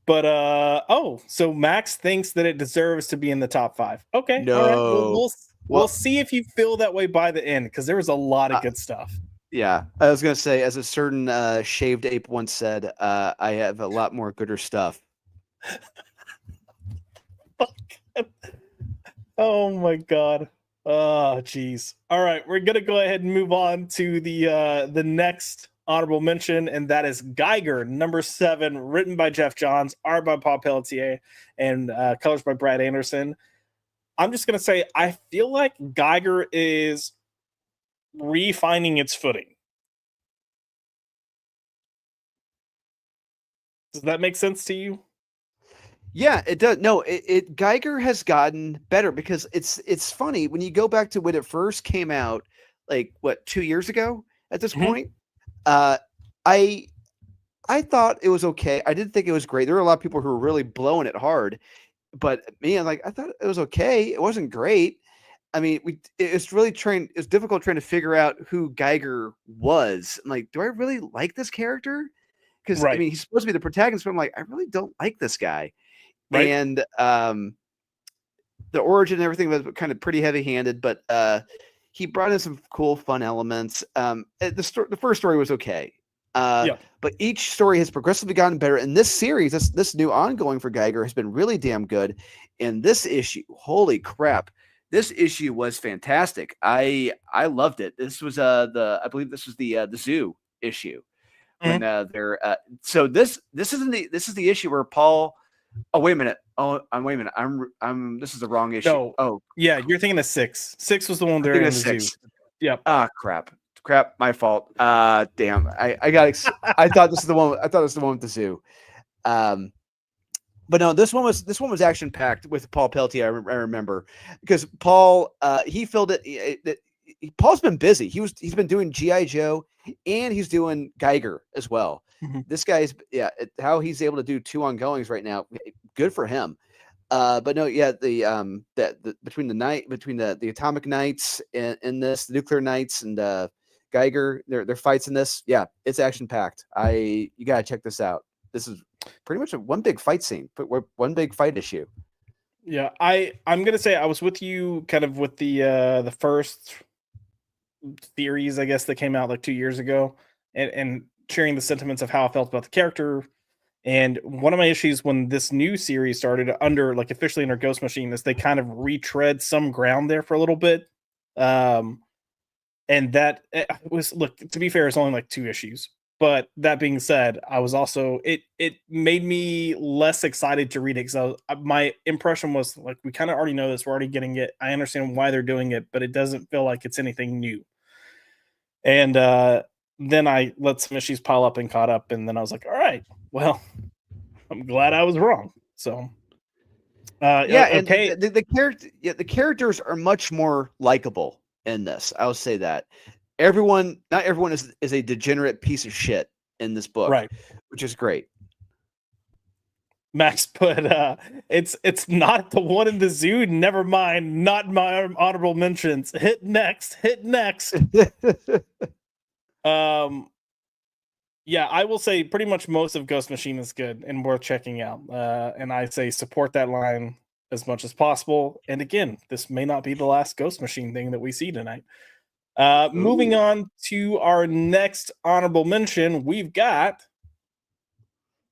But so Max thinks that it deserves to be in the top 5. Okay, no. all right. we'll Well, see if you feel that way by the end, because there was a lot of uh, good stuff. yeah, I was gonna say, as a certain shaved ape once said, I have a lot more gooder stuff. Oh my god. Oh jeez. All right, we're gonna go ahead and move on to the next honorable mention, and that is Geiger, number 7, written by Jeff Johns, art by Paul Pelletier, and colors by Brad Anderson. I'm just gonna say I feel like Geiger is refining its footing. Does that make sense to you? Yeah, it does. No, it Geiger has gotten better because it's funny when you go back to when it first came out, like what 2 years ago at this Mhm. point. Uh, I I thought it was okay. I didn't think it was great. There were a lot of people who were really blowing it hard, but me, I thought it was okay. It wasn't great. I mean, it's really trying. It's difficult trying to figure out who Geiger was. I'm like, do I really like this character? Because I Right, mean, he's supposed to be the protagonist, but I'm like, I really don't like this guy. right. And the origin and everything was kind of pretty heavy-handed, but he brought in some cool, fun elements. The first story was okay, Yeah. but each story has progressively gotten better. And this series, this new ongoing for Geiger, has been really damn good. And this issue, holy crap, this issue was fantastic. I loved it. This was I believe this was the zoo issue when Mhm. they're so this is the issue where Paul. Oh, wait a minute. Oh, wait a minute. This is the wrong issue. No. Oh, Yeah, you're thinking of 6. 6 was the one I'm there thinking in of the zoo. 6. Yep. Ah, crap. My fault. Damn. I got. I thought this is the one. I thought it was the one with the zoo. Um, but no, this one was action packed with Paul Peltier. I remember because Paul he filled it. Paul's been busy. He's been doing GI Joe and he's doing Geiger as well. Mhm. This guy's how he's able to do 2 ongoings right now. Good for him. But no, yeah, the between the Atomic Knights in this, the Nuclear Knights and Geiger, their fights in this, yeah, it's action packed. You gotta check this out. This is pretty much one big fight scene, but one big fight issue. Yeah, I'm gonna say I was with you kind of with the first theories, I guess, that came out like 2 years ago, and sharing the sentiments of how I felt about the character. And one of my issues when this new series started under like officially under Ghost Machine is they kind of retread some ground there for a little bit. Um, and that was, look, to be fair, it's only like 2 issues. But that being said, I was also it made me less excited to read it because my impression was like we kind of already know this, we're already getting it. I understand why they're doing it, but it doesn't feel like it's anything new. And then I let some issues pile up and caught up, and then I was like, all right, well, I'm glad I was wrong. So, Yeah, and okay, the characters are much more likable in this. I'll say that. Not everyone is a degenerate piece of shit in this book, right. which is great. Max put it's not the one in the zoo. Never mind, not my honorable mentions. Hit next, hit next. Um, yeah, I will say pretty much most of Ghost Machine is good and worth checking out. And I say support that line as much as possible. And again, this may not be the last Ghost Machine thing that we see tonight. Moving Ooh. on to our next honorable mention, we've got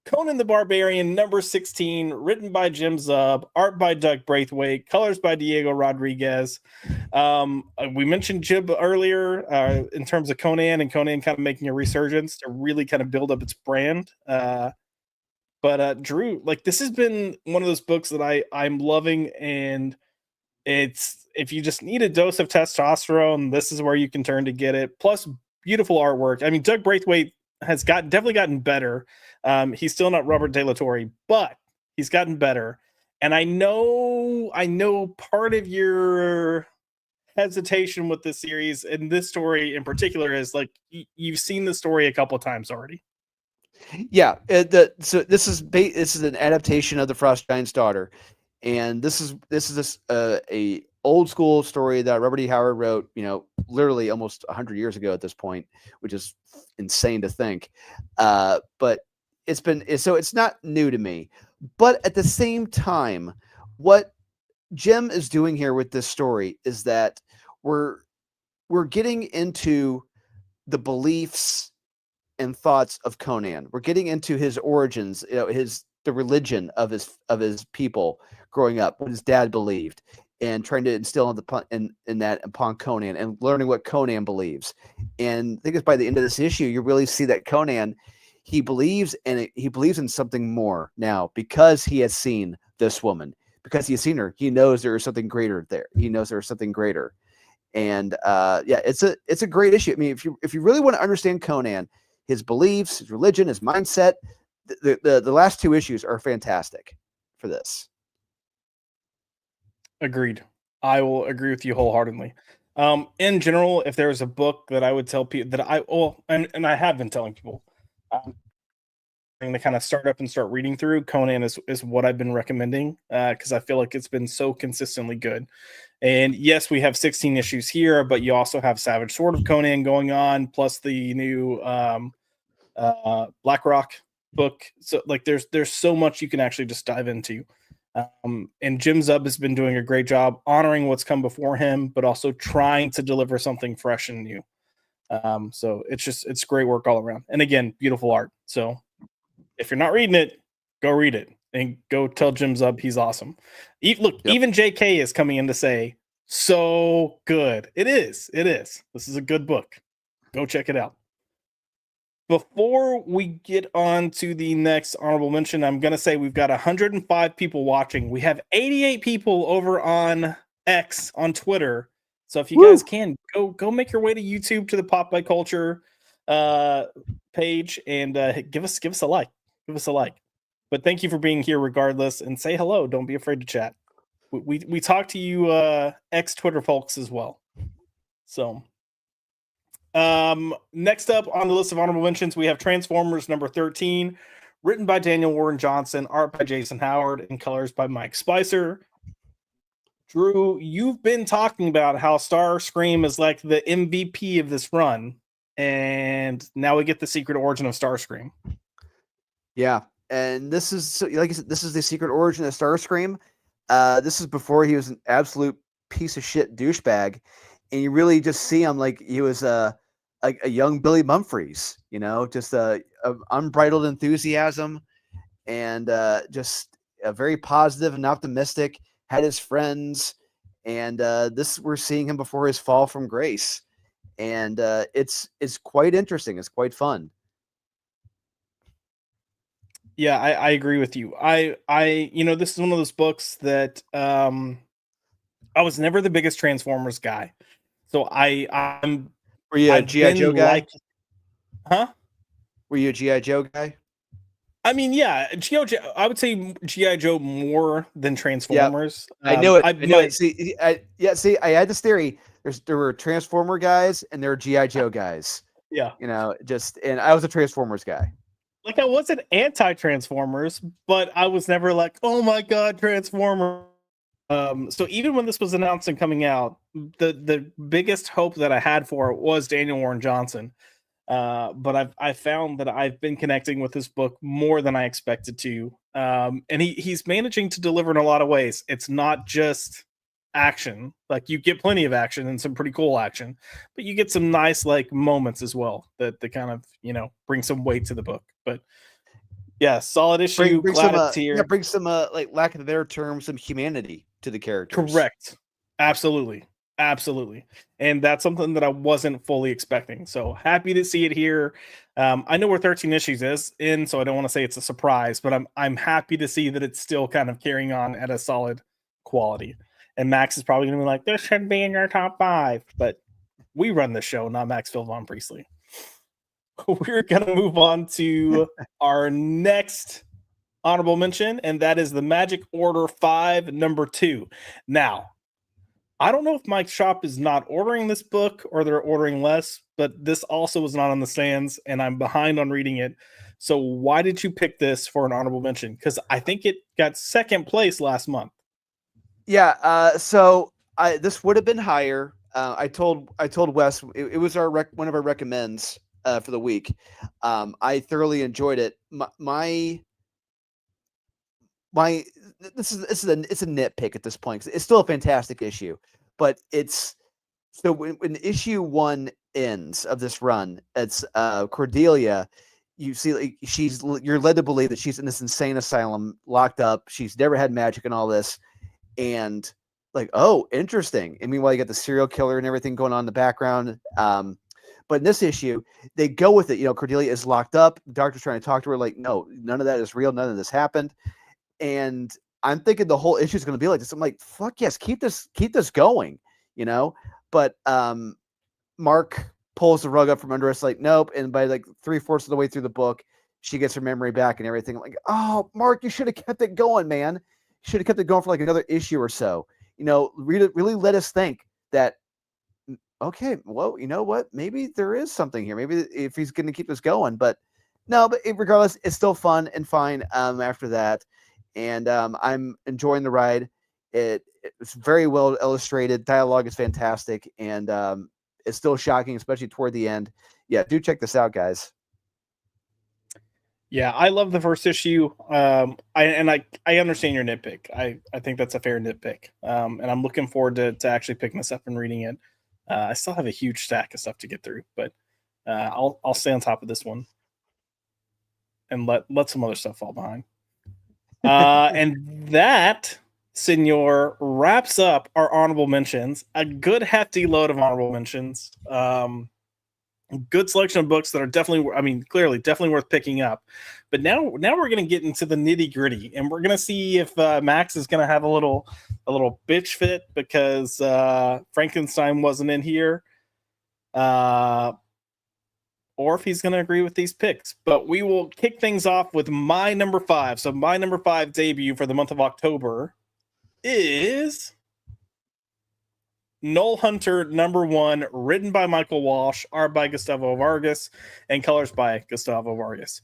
Conan the Barbarian, number 16, written by Jim Zub, art by Doug Braithwaite, colors by Diego Rodriguez. We mentioned Jib earlier in terms of Conan and Conan kind of making a resurgence to really kind of build up its brand. But Drew, like this has been one of those books that I'm loving, and it's if you just need a dose of testosterone, this is where you can turn to get it. Plus, beautiful artwork. I mean, Doug Braithwaite has definitely gotten better. He's still not Robert De La Torre, but he's gotten better. And I know part of your hesitation with this series and this story in particular is like you've seen the story a couple of times already. Yeah, so this is an adaptation of the Frost Giant's Daughter, and this a old school story that Robert E. Howard wrote, literally almost 100 years ago at this point, which is insane to think. But so it's not new to me, but at the same time, what Jim is doing here with this story is that we're we're getting into the beliefs and thoughts of Conan. We're getting into his origins, his the religion of his people growing up, what his dad believed, and trying to instill in that upon Conan and learning what Conan believes. And I think it's by the end of this issue, you really see that Conan he believes in something more now because he has seen this woman, because he has seen her. He knows there is something greater there. He knows there is something greater. And yeah, it's a great issue. I mean, if you really want to understand Conan, his beliefs, his religion, his mindset, the last two issues are fantastic for this. Agreed. I will agree with you wholeheartedly. In general, if there's a book that I would tell people that and I have been telling people, to kind of start up and start reading through, Conan is what I've been recommending because I feel like it's been so consistently good. And yes, we have 16 issues here, but you also have Savage Sword of Conan going on, plus the new Black Rock book. So like, there's so much you can actually just dive into. And Jim Zub has been doing a great job honoring what's come before him, but also trying to deliver something fresh and new. So it's great work all around. And again, beautiful art. So if you're not reading it, go read it and go tell Jim Zub he's awesome. Look, Yep. even JK is coming in to say, so good. It is. It is. This is a good book. Go check it out. Before we get on to the next honorable mention, I'm going to say we've got 105 people watching. We have 88 people over on X on Twitter. So if you guys can go make your way to YouTube to the Pop by Culture page and give us a like. Give us a like. But thank you for being here regardless, and say hello. Don't be afraid to chat. We talk to you ex Twitter folks as well. So next up on the list of honorable mentions, we have Transformers number 13, written by Daniel Warren Johnson, art by Jason Howard, and colors by Mike Spicer. Drew, you've been talking about how Starscream is like the MVP of this run, and now we get the secret origin of Starscream. Yeah, and this is like I said, this is the secret origin of Starscream. This is before he was an absolute piece of shit douchebag, and you really just see him like he was a young Billy Humphreys, just a unbridled enthusiasm, and just very positive and optimistic. Had his friends, and this we're seeing him before his fall from grace, and it's quite interesting. It's quite fun. Yeah, I agree with you. This is one of those books that I was never the biggest Transformers guy. So Were you a I've G.I. Joe been guy? huh? Were you a G.I. Joe guy? I mean, yeah, I would say G.I. Joe more than Transformers. I knew it. I knew but it. See, I had this theory. There were Transformer guys and there were GI Joe guys. yeah, And I was a Transformers guy. like I wasn't anti-Transformers, but I was never like, oh my god, Transformers. So even when this was announced and coming out, the biggest hope that I had for it was Daniel Warren Johnson. But I found that I've been connecting with this book more than I expected to. And he's managing to deliver in a lot of ways. It's not just action. Like, you get plenty of action and some pretty cool action, but you get some nice like moments as well that kind of, bring some weight to the book. But yeah, solid issue. Bring Glad some it's here. bring some like lack of a better term, some humanity to the characters. Correct. Absolutely. Absolutely. And that's something that I wasn't fully expecting. So happy to see it here. I know where 13 issues is in, so I don't want to say it's a surprise, but I'm happy to see that it's still kind of carrying on at a solid quality. And Max is probably gonna be like, this should be in your top 5. But we run the show, not Maxfield Von Priestley. We're gonna move on to our next honorable mention, and that is the Magic Order 5, number 2. Now, I don't know if Mike's shop is not ordering this book or they're ordering less, but this also is not on the stands, and I'm behind on reading it. So why did you pick this for an honorable mention? Because I think it got second place last month. Yeah. So this would have been higher. I told Wes it was one of our recommends for the week. I thoroughly enjoyed it. This is it's a nitpick at this point. It's still a fantastic issue, but it's so when issue 1 ends of this run, it's Cordelia. You see, like, you're led to believe that she's in this insane asylum, locked up. She's never had magic and all this, and like, oh, interesting. And meanwhile, you got the serial killer and everything going on in the background. But in this issue, they go with it. You know, Cordelia is locked up. The doctor's trying to talk to her, like, no, none of that is real. None of this happened. And I'm thinking the whole issue is going to be like this. I'm like, fuck yes, keep this going, you know. But Mark pulls the rug up from under us, like, nope. And by like 3/4 of the way through the book, she gets her memory back and everything. I'm like, oh, Mark, you should have kept it going, man. You should have kept it going for like another issue or so. You know, really let us think that, okay, well, you know what? Maybe there is something here. Maybe if he's going to keep this going, but no, but regardless, it's still fun and fine after that. And I'm enjoying the ride. It's very well illustrated. Dialogue is fantastic. And it's still shocking, especially toward the end. Yeah, do check this out, guys. Yeah, I love the first issue. I understand your nitpick. I think that's a fair nitpick. And I'm looking forward to actually picking this up and reading it. I still have a huge stack of stuff to get through, but I'll stay on top of this one and let some other stuff fall behind. And that, Senor, wraps up our honorable mentions. A good hefty load of honorable mentions. Good selection of books that are clearly definitely worth picking up. But now we're going to get into the nitty gritty, and we're going to see if Max is going to have a little bitch fit because Frankenstein wasn't in here, or if he's going to agree with these picks. But we will kick things off with my number 5. So my number 5 debut for the month of October is Null Hunter #1, written by Michael Walsh, art by Gustavo Vargas, and colors by Gustavo Vargas.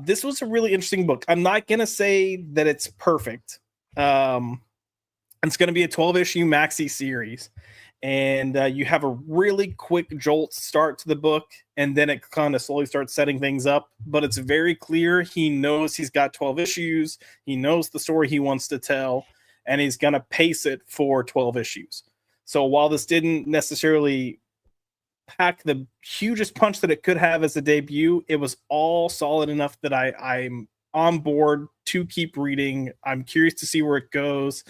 This was a really interesting book. I'm not going to say that it's perfect. It's going to be a 12-issue maxi series. And you have a really quick jolt start to the book, and then it kind of slowly starts setting things up. But it's very clear he knows he's got 12 issues. He knows the story he wants to tell, and he's going to pace it for 12 issues. So while this didn't necessarily pack the hugest punch that it could have as a debut, it was all solid enough that I'm on board to keep reading. I'm curious to see where it goes.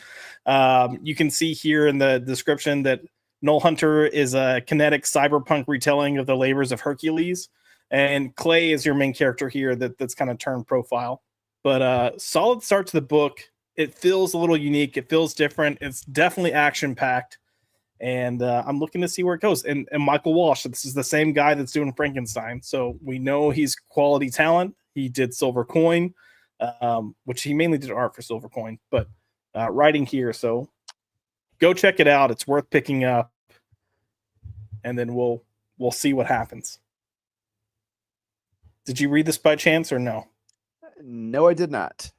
You can see here in the description that Null Hunter is a kinetic cyberpunk retelling of the labors of Hercules, and Clay is your main character here that's kind of turned profile. But solid start to the book. It feels a little unique. It feels different. It's definitely action-packed. And I'm looking to see where it goes. And Michael Walsh, this is the same guy that's doing Frankenstein. So we know he's quality talent. He did Silver Coin, which he mainly did art for Silver Coin, but writing here. So go check it out. It's worth picking up. And then we'll see what happens. Did you read this by chance or no? No, I did not.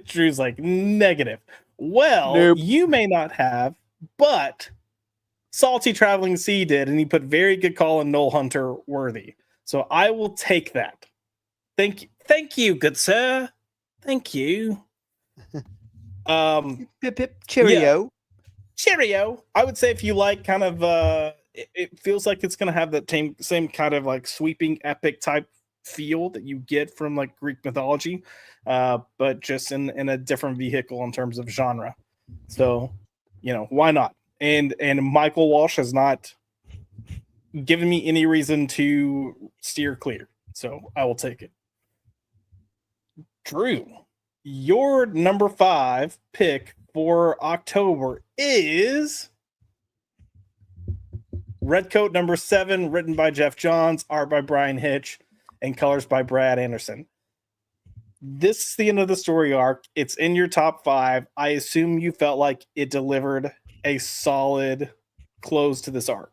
Drew's like, negative. Well, nope. You may not have, but Salty Traveling Sea did, and he put very good call on Null Hunter worthy. So I will take that. Thank you, good sir. Thank you. Cheerio. Yeah. Cheerio. I would say if you like kind of it feels like it's gonna have that same kind of like sweeping epic type feel that you get from like Greek mythology, but just in a different vehicle in terms of genre. So why not? And Michael Walsh has not given me any reason to steer clear, so I will take it. Drew, your number 5 pick for October is Redcoat #7, written by Jeff Johns, art by Brian Hitch, and colors by Brad Anderson. This is the end of the story arc. It's in your top 5. I assume you felt like it delivered a solid close to this arc.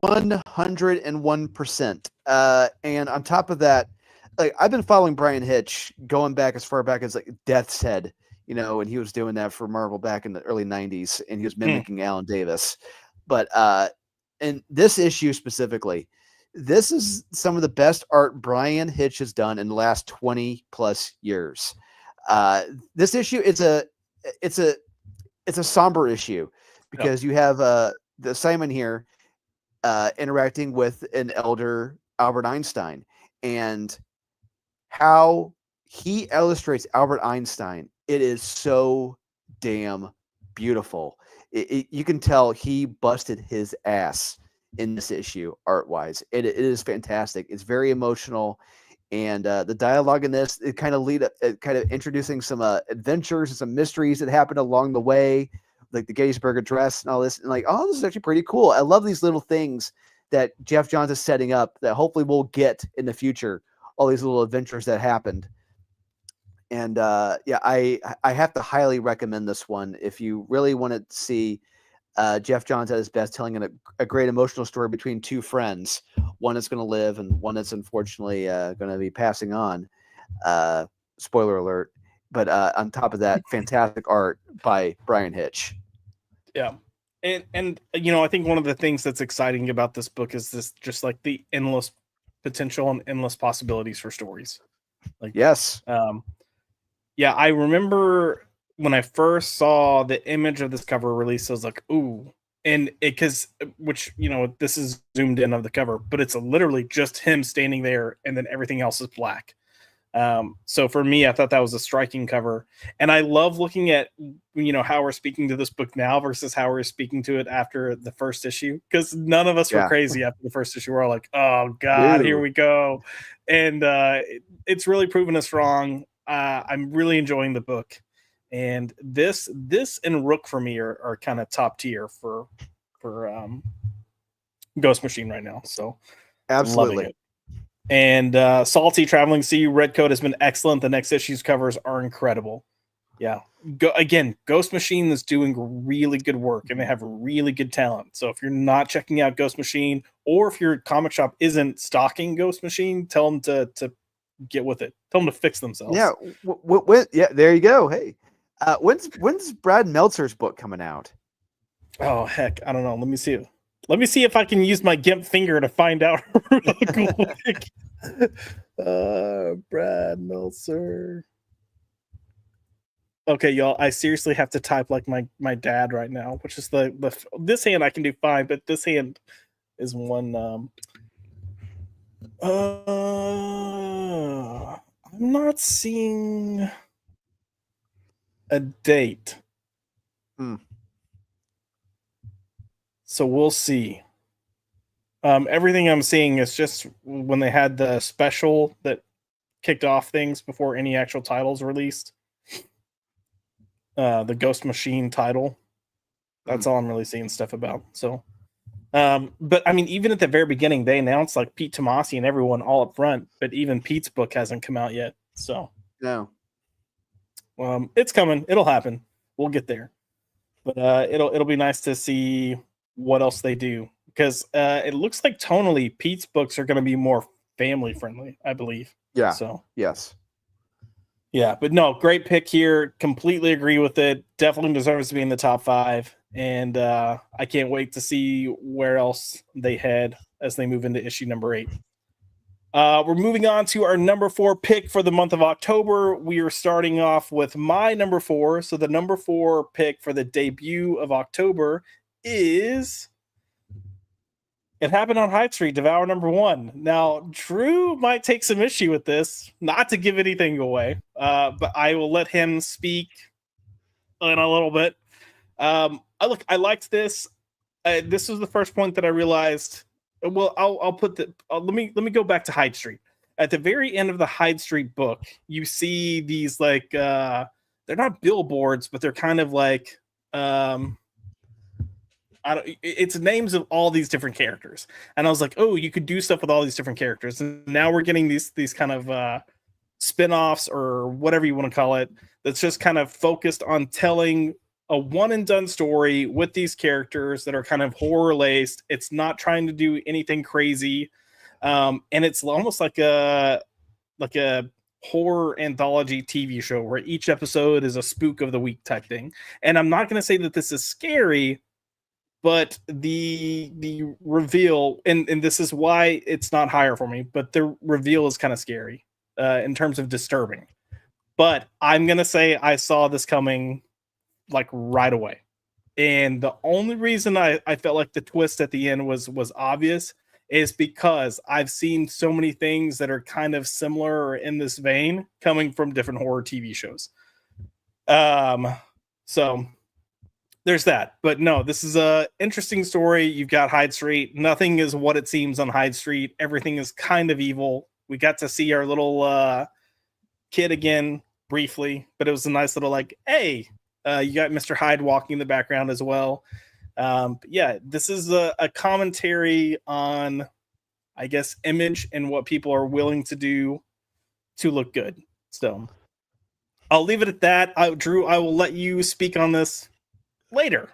101%. And on top of that, like, I've been following Brian Hitch going back as far back as like Death's Head, and he was doing that for Marvel back in the early 90s, and he was mimicking Alan Davis. But in this issue specifically, this is some of the best art Brian Hitch has done in the last 20 plus years. This issue it's a somber issue Yep. because you have the Simon here interacting with an elder Albert Einstein, and how he illustrates Albert Einstein. It is so damn beautiful. You can tell he busted his ass in this issue art wise. It is fantastic. It's very emotional. And the dialogue in this, it kind of kind of introducing some adventures and some mysteries that happened along the way, like the Gettysburg Address and all this. And like, oh, this is actually pretty cool. I love these little things that Jeff Johns is setting up that hopefully we'll get in the future. All these little adventures that happened. And yeah, I have to highly recommend this one if you really want to see Jeff Johns at his best, telling a great emotional story between two friends, one that's going to live and one that's unfortunately going to be passing on. Spoiler alert. But on top of that, fantastic art by Brian Hitch. Yeah. And you know, I think one of the things that's exciting about this book is this, just like the endless potential and endless possibilities for stories. Like, yes. Yeah, I remember when I first saw the image of this cover release, I was like, ooh. And because, which, you know, this is zoomed in of the cover, but it's literally just him standing there and then everything else is black. So for me, I thought that was a striking cover. And I love looking at, you know, how we're speaking to this book now versus how we're speaking to it after the first issue. Because none of us were crazy after the first issue. We're all like, oh, God, here we go. And it's really proven us wrong. I'm really enjoying the book. And this and Rook for me are kind of top tier for Ghost Machine right now. So absolutely. loving it. And Salty Traveling Sea Redcoat has been excellent. The next issue's covers are incredible. Yeah. Ghost Machine is doing really good work and they have really good talent. So if you're not checking out Ghost Machine, or if your comic shop isn't stocking Ghost Machine, tell them to get with it. Tell them to fix themselves. Yeah. Yeah, there you go. Hey, when's Brad Meltzer's book coming out? Oh, heck. I don't know. Let me see. Let me see if I can use my GIMP finger to find out real quick. Brad Meltzer. Okay, y'all. I seriously have to type like my dad right now, which is this hand I can do fine, but this hand is one. I'm not seeing a date. So we'll see. Everything I'm seeing is just when they had the special that kicked off things before any actual titles released. The Ghost Machine title. That's all I'm really seeing stuff about. So, but I mean, even at the very beginning, they announced like Pete Tomasi and everyone all up front, but even Pete's book hasn't come out yet. So, no. It's coming. It'll happen. We'll get there. But it'll be nice to see what else they do, because it looks like tonally Pete's books are going to be more family friendly, I believe. Yeah. So yes. Yeah, but no, great pick here. Completely agree with it. Definitely deserves to be in the top 5. And I can't wait to see where else they head as they move into issue number 8. We're moving on to our number 4 pick for the month of October. We are starting off with my number 4. So the number 4 pick for the debut of October is It Happened on Hyde Street, Devour number 1. Now, Drew might take some issue with this, not to give anything away, but I will let him speak in a little bit. I liked this. This was the first point that I realized. Well, I'll put let me go back to Hyde Street. At the very end of the Hyde Street book, you see these like they're not billboards, but they're kind of like it's names of all these different characters, and I was like, oh, you could do stuff with all these different characters, and now we're getting these kind of spin-offs or whatever you want to call it, that's just kind of focused on telling a one and done story with these characters that are kind of horror laced. It's not trying to do anything crazy, and it's almost like a horror anthology TV show where each episode is a spook of the week type thing. And I'm not going to say that this is scary, but the reveal, and this is why it's not higher for me, but the reveal is kind of scary in terms of disturbing. But I'm gonna say I saw this coming like right away. And the only reason I felt like the twist at the end was obvious is because I've seen so many things that are kind of similar or in this vein coming from different horror TV shows. Um, so there's that. But no, this is a interesting story. You've got Hyde Street. Nothing is what it seems on Hyde Street. Everything is kind of evil. We got to see our little kid again briefly, but it was a nice little like, hey, you got Mr. Hyde walking in the background as well. But yeah, this is a commentary on, I guess, image and what people are willing to do to look good. So I'll leave it at that. Drew, I will let you speak on this later.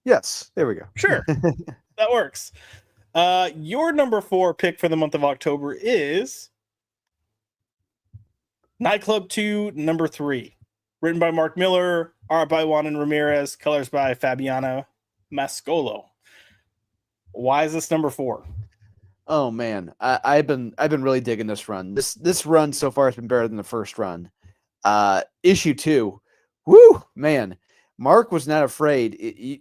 Yes, there we go. Sure, that works. Your number 4 pick for the month of October is Nightclub 2, number 3. Written by Mark Miller, art by Juan and Ramirez, colors by Fabiano Mascolo. Why is this number 4? Oh man, I've been really digging this run. This run so far has been better than the first run. Issue 2, whoo man, Mark was not afraid.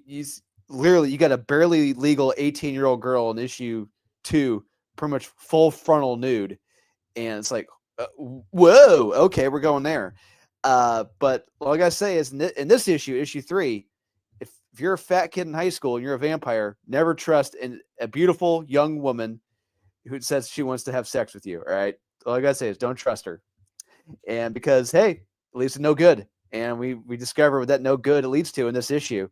He's literally, you got a barely legal 18-year-old girl in issue 2, pretty much full frontal nude, and it's like, whoa, okay, we're going there. But all I gotta say is in this issue 3, if you're a fat kid in high school and you're a vampire, never trust a beautiful young woman who says she wants to have sex with you. All right, all I gotta say is don't trust her, and because hey, it leads to no good, and we discover what that no good it leads to in this issue,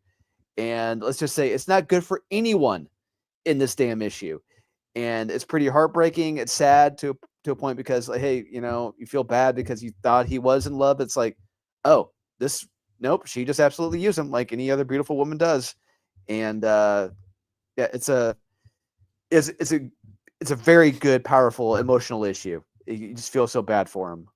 and let's just say it's not good for anyone in this damn issue, and it's pretty heartbreaking. It's sad to a point because, like, hey, you feel bad because you thought he was in love. It's like, oh, nope, she just absolutely used him like any other beautiful woman does, and yeah, it's a very good, powerful, emotional issue. You just feel so bad for him.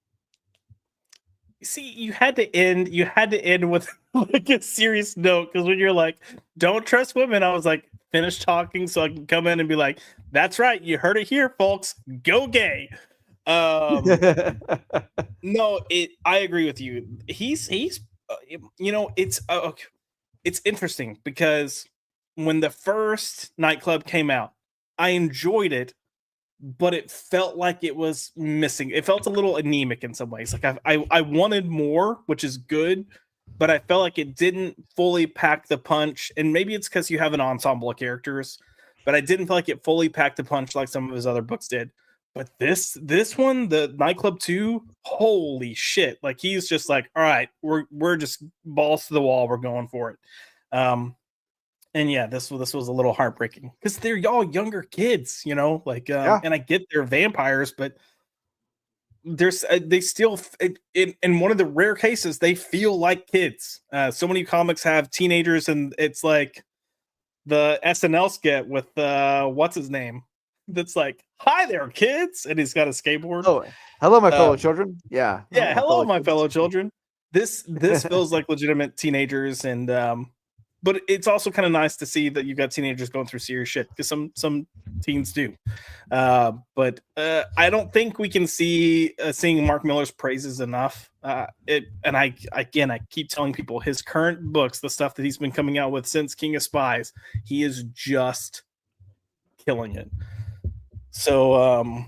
See, you had to end with like a serious note, because when you're like, don't trust women, I was like, finish talking so I can come in and be like, that's right, you heard it here, folks, go gay. No, I agree with you. He's it's interesting because when the first Nightclub came out, I enjoyed it, but it felt like it was missing. It felt a little anemic in some ways. Like I wanted more, which is good, but I felt like it didn't fully pack the punch. And maybe it's because you have an ensemble of characters, but I didn't feel like it fully packed the punch like some of his other books did. But this one, the Nightclub 2, holy shit! Like, he's just like, all right, we're just balls to the wall, we're going for it. And yeah, this was a little heartbreaking because they're all younger kids, like, Yeah. and I get they're vampires, but they still, in one of the rare cases, they feel like kids. So many comics have teenagers, and it's like the SNL skit with what's his name, that's like, hi there, kids, and he's got a skateboard. Oh, hello, my fellow children. Yeah. Yeah, hello, my fellow children. This feels like legitimate teenagers, and but it's also kind of nice to see that you've got teenagers going through serious shit, because some teens do. But I don't think we can seeing Mark Miller's praises enough. And I keep telling people his current books, the stuff that he's been coming out with since King of Spies, he is just killing it. So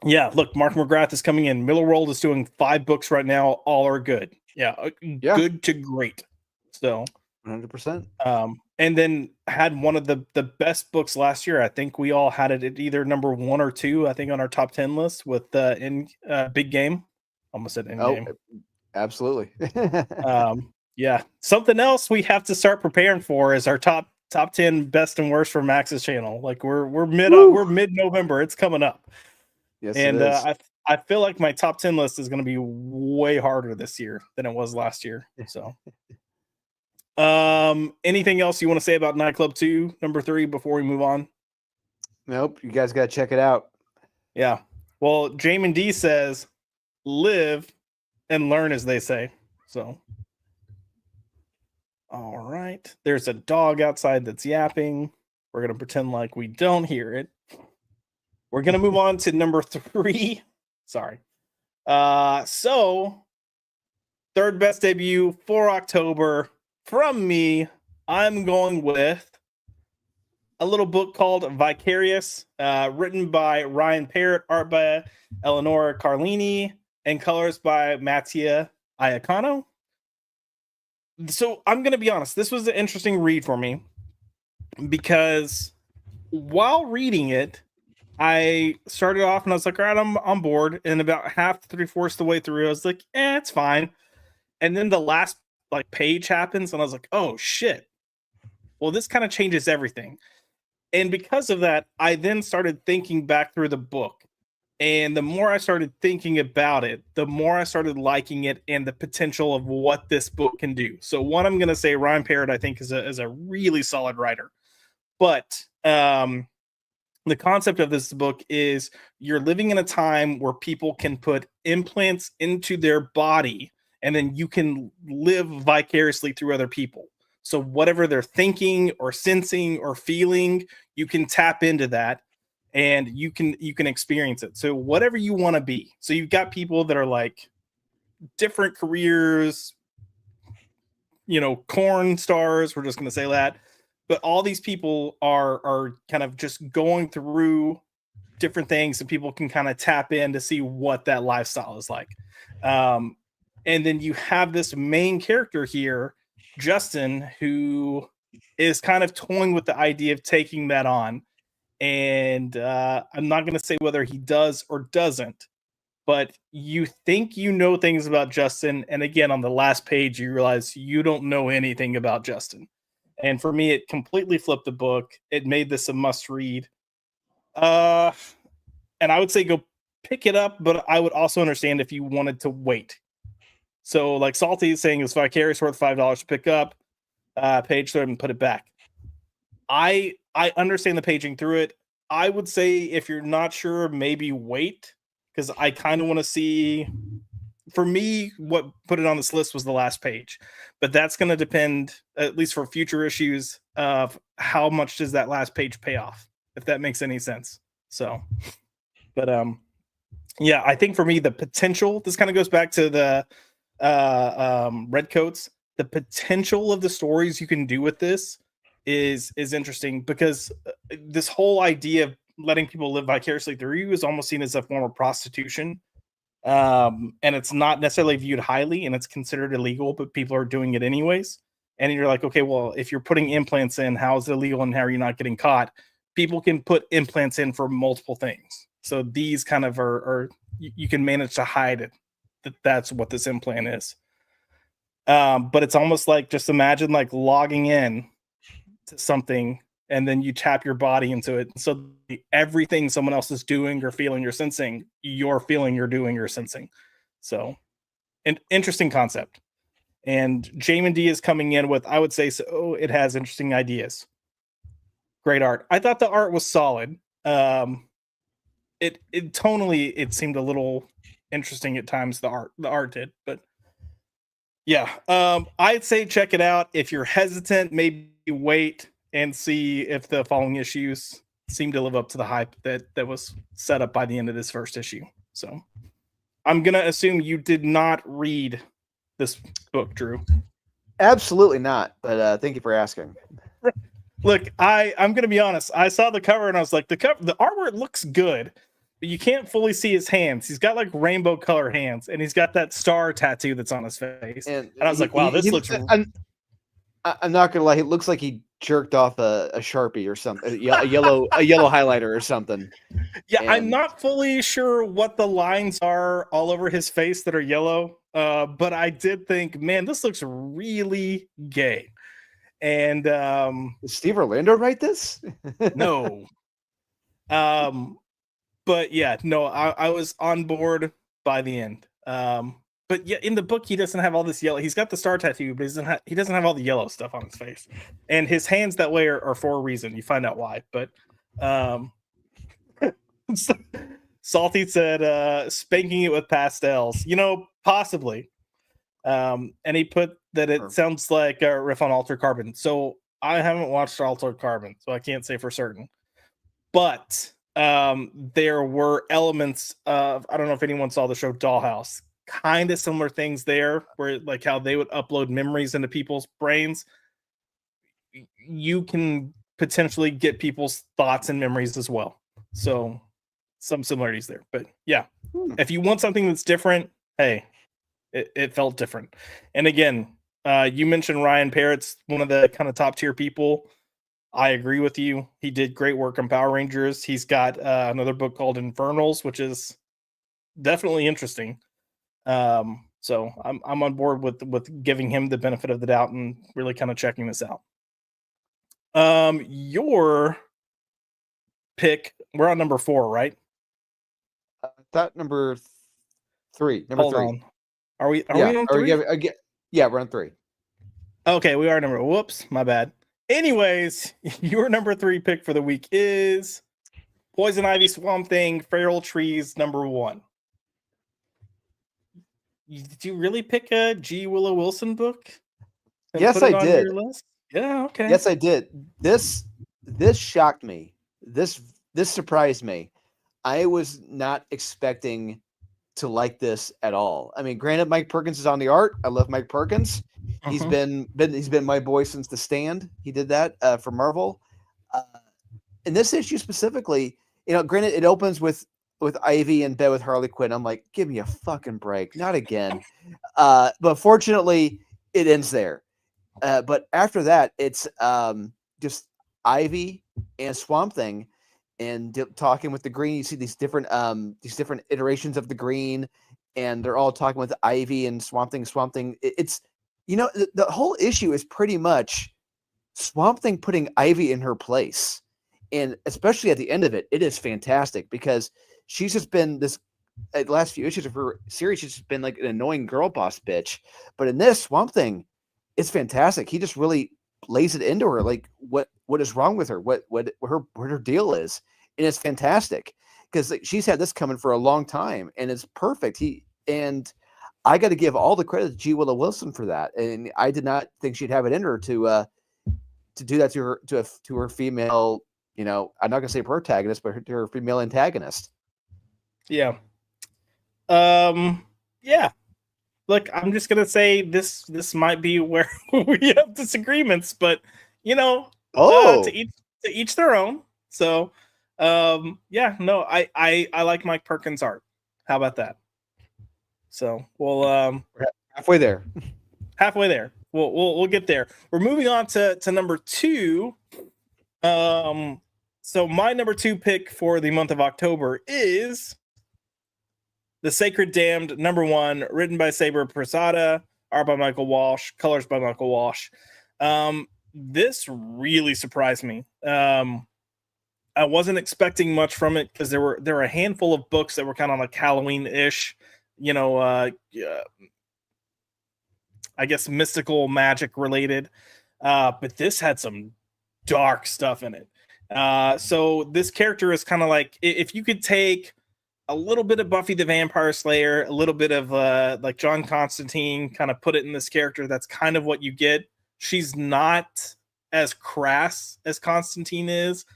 yeah, look, Mark McGrath is coming in. Miller World is doing 5 books right now. All are good. Yeah. Good to great. So 100%. And then had one of the best books last year. I think we all had it at either number 1 or 2, I think, on our top 10 list with Big Game. Almost said Endgame. Absolutely. Yeah. Something else we have to start preparing for is our top 10 best and worst for Max's channel. Like, we're mid-November. It's coming up. Yes, and it is. I feel like my top 10 list is going to be way harder this year than it was last year. So anything else you want to say about Nightclub 2, number 3, before we move on? Nope. You guys got to check it out. Yeah. Well, Jamin D says, live and learn, as they say. So All right. There's a dog outside that's yapping. We're going to pretend like we don't hear it. We're going to move on to number 3. Sorry. So third best debut for October from me. I'm going with a little book called Vicarious, written by Ryan Parrott, art by Eleonora Carlini, and colors by Mattia Iacano. So I'm going to be honest, this was an interesting read for me because while reading it, I started off and I was like, all right, I'm on board. And about half to 3/4 the way through, I was like, it's fine. And then the last like page happens, and I was like, oh shit. Well, this kind of changes everything. And because of that, I then started thinking back through the book. And the more I started thinking about it, the more I started liking it and the potential of what this book can do. So, one, I'm going to say Ryan Parrott, I think, is a really solid writer. But the concept of this book is you're living in a time where people can put implants into their body, and then you can live vicariously through other people. So whatever they're thinking or sensing or feeling, you can tap into that and you can experience it. So whatever you want to be. So you've got people that are like different careers, corn stars, we're just going to say that. But all these people are kind of just going through different things, and people can kind of tap in to see what that lifestyle is like. And then you have this main character here, Justin, who is kind of toying with the idea of taking that on. And I'm not going to say whether he does or doesn't, but you think you know things about Justin. And again, on the last page, you realize you don't know anything about Justin. And for me, it completely flipped the book. It made this a must read. And I would say go pick it up, but I would also understand if you wanted to wait. So, like Salty is saying, it's Vicarious worth $5 to pick up. Page through it and put it back. I understand the paging through it. I would say if you're not sure, maybe wait, because I kind of want to see. For me, what put it on this list was the last page, but that's going to depend, at least for future issues, of how much does that last page pay off, if that makes any sense. So, but yeah, I think for me the potential. This kind of goes back to the Redcoats. The potential of the stories you can do with this is interesting, because this whole idea of letting people live vicariously through you is almost seen as a form of prostitution. And it's not necessarily viewed highly, and it's considered illegal, but people are doing it anyways. And you're like, okay, well, if you're putting implants in, how is it illegal and how are you not getting caught? People can put implants in for multiple things. So these kind of are you can manage to hide it. That's what this implant is. But it's almost like, just imagine like logging in to something and then you tap your body into it. So everything someone else is doing or feeling or sensing, you're feeling, you're doing, or sensing. So an interesting concept. And Jamin D is coming in with, I would say, so it has interesting ideas. Great art. I thought the art was solid. It tonally, it seemed a little interesting at times, the art did, but yeah, I'd say check it out. If you're hesitant, maybe wait and see if the following issues seem to live up to the hype that was set up by the end of this first issue. So I'm going to assume you did not read this book, Drew. Absolutely not, but thank you for asking. Look, I'm going to be honest. I saw the cover and I was like, the artwork looks good, but you can't fully see his hands. He's got like rainbow color hands, and he's got that star tattoo that's on his face. And I was like, wow, this looks. I'm not gonna lie. It looks like he jerked off a Sharpie or something, a yellow highlighter or something. Yeah, I'm not fully sure what the lines are all over his face that are yellow, but I did think, man, this looks really gay. And did Steve Orlando write this? No. But yeah, no, I was on board by the end. But yeah, in the book, he doesn't have all this yellow. He's got the star tattoo, but he doesn't have all the yellow stuff on his face. And his hands that way are for a reason. You find out why. But Salty said, spanking it with pastels. Possibly. And he put that it sounds like a riff on Altered Carbon. So I haven't watched Altered Carbon, so I can't say for certain. But there were elements of, I don't know if anyone saw the show Dollhouse, kind of similar things there, where like how they would upload memories into people's brains. You can potentially get people's thoughts and memories as well. So some similarities there. But yeah, if you want something that's different, hey, it felt different. And again, you mentioned Ryan Parrott's one of the kind of top tier people. I agree with you. He did great work on Power Rangers. He's got another book called Infernals, which is definitely interesting. So I'm on board with giving him the benefit of the doubt and really kind of checking this out. Your pick, we're on number 4, right? That number 3. Number Hold 3. on. Are we yeah. on 3? Yeah, we're on 3. Okay, we are number. Whoops, my bad. Anyways, your number 3 pick for the week is Poison Ivy, Swamp Thing, Feral Trees, number 1. Did you really pick a G. Willow Wilson book? Yes, I did. Your list? Yeah, okay. Yes, I did. This shocked me. This surprised me. I was not expecting to like this at all. I mean, granted, Mike Perkins is on the art. I love Mike Perkins. He's been my boy since The Stand. He did that for Marvel. In this issue specifically, granted, it opens with Ivy in bed with Harley Quinn. I'm like, give me a fucking break, not again. But fortunately, it ends there. But after that, it's just Ivy and Swamp Thing, and talking with the Green. You see these different iterations of the Green, and they're all talking with Ivy and Swamp Thing. It's the whole issue is pretty much Swamp Thing putting Ivy in her place, and especially at the end of it, it is fantastic because she's just been this. The last few issues of her series, she's just been like an annoying girl boss bitch. But in this, Swamp Thing, it's fantastic. He just really lays it into her, like what is wrong with her, what her deal is, and it's fantastic because she's had this coming for a long time, and it's perfect. I got to give all the credit to G. Willow Wilson for that, and I did not think she'd have it in her to do that to her female. I'm not gonna say protagonist, but to her female antagonist. Yeah. Yeah. Look, I'm just gonna say this might be where we have disagreements, but to each their own. So, yeah, no, I like Mike Perkins' art. How about that? So we'll we're halfway there. Halfway there. We'll get there. We're moving on to number 2. So my number 2 pick for the month of October is The Sacred Damned, number 1, written by Saber Prasada, art by Michael Walsh, colors by Michael Walsh. This really surprised me. I wasn't expecting much from it because there were a handful of books that were kind of like Halloween-ish, I guess mystical magic related. But this had some dark stuff in it. So this character is kind of like, if you could take a little bit of Buffy the Vampire Slayer, a little bit of like John Constantine, kind of put it in this character, that's kind of what you get. She's not as crass as Constantine is,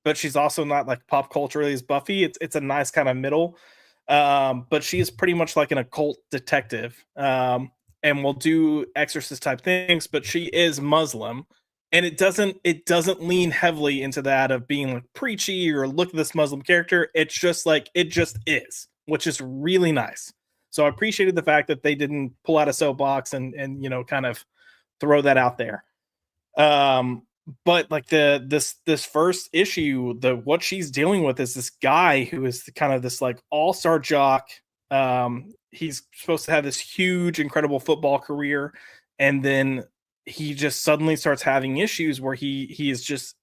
but she's also not like pop culturally as Buffy. It's a nice kind of middle. But she is pretty much like an occult detective, and will do exorcist type things, but she is Muslim. And it doesn't lean heavily into that of being like preachy or look at this Muslim character. It's just like, it just is, which is really nice. So I appreciated the fact that they didn't pull out a soapbox and kind of throw that out there. But like this first issue, what she's dealing with is this guy who is kind of this like all-star jock. He's supposed to have this huge, incredible football career, and then he just suddenly starts having issues where he is just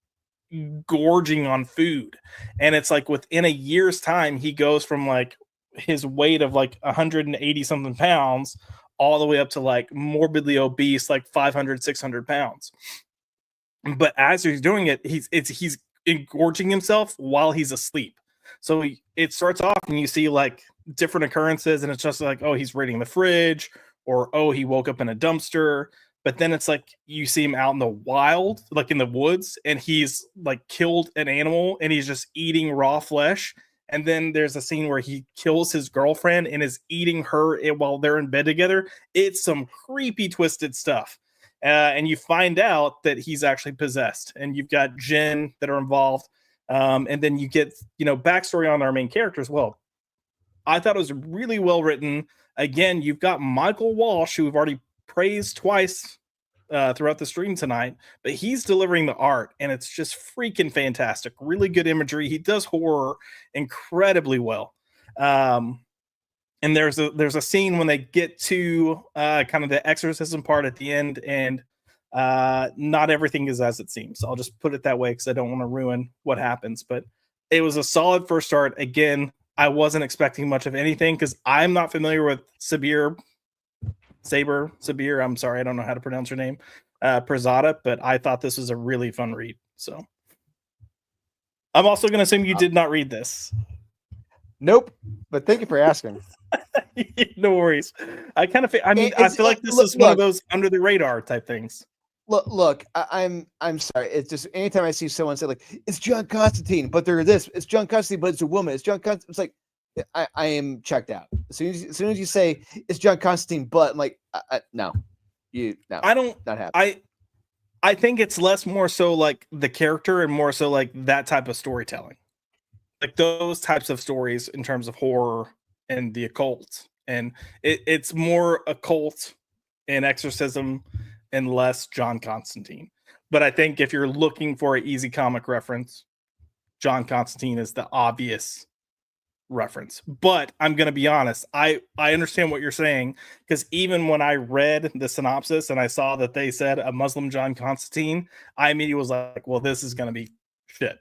gorging on food. And it's like within a year's time, he goes from like his weight of like 180 something pounds all the way up to like morbidly obese, like 500, 600 pounds. But as he's doing it, he's engorging himself while he's asleep. So it starts off and you see like different occurrences, and it's just like, oh, he's raiding the fridge, or oh, he woke up in a dumpster. But then it's like you see him out in the wild, like in the woods, and he's like killed an animal and he's just eating raw flesh. And then there's a scene where he kills his girlfriend and is eating her while they're in bed together. It's some creepy, twisted stuff. And you find out that he's actually possessed, and you've got Jen that are involved. And then you get, backstory on our main character as well. I thought it was really well written. Again, you've got Michael Walsh, who we've already praised twice throughout the stream tonight, but he's delivering the art, and it's just freaking fantastic. Really good imagery. He does horror incredibly well. And there's a scene when they get to kind of the exorcism part at the end, and not everything is as it seems. I'll just put it that way because I don't want to ruin what happens. But it was a solid first start. Again, I wasn't expecting much of anything because I'm not familiar with Sabir. I'm sorry, I don't know how to pronounce her name, Prezada, but I thought this was a really fun read. So I'm also going to assume you did not read this. Nope, but thank you for asking. No worries. I feel like this is one of those under the radar type things. Look, I'm sorry. It's just anytime I see someone say like it's John Constantine, but they're this. It's John Constantine, but it's a woman. It's John Constantine. It's like I am checked out. As soon as you say it's John Constantine, but I'm like no, I don't. Not happy. I think it's less more so like the character and more so like that type of storytelling, like those types of stories in terms of horror and the occult, and it's more occult and exorcism and less John Constantine. But I think if you're looking for an easy comic reference, John Constantine is the obvious reference. But I'm going to be honest, I understand what you're saying, because even when I read the synopsis and I saw that they said a Muslim John Constantine, I immediately was like, well, this is going to be shit.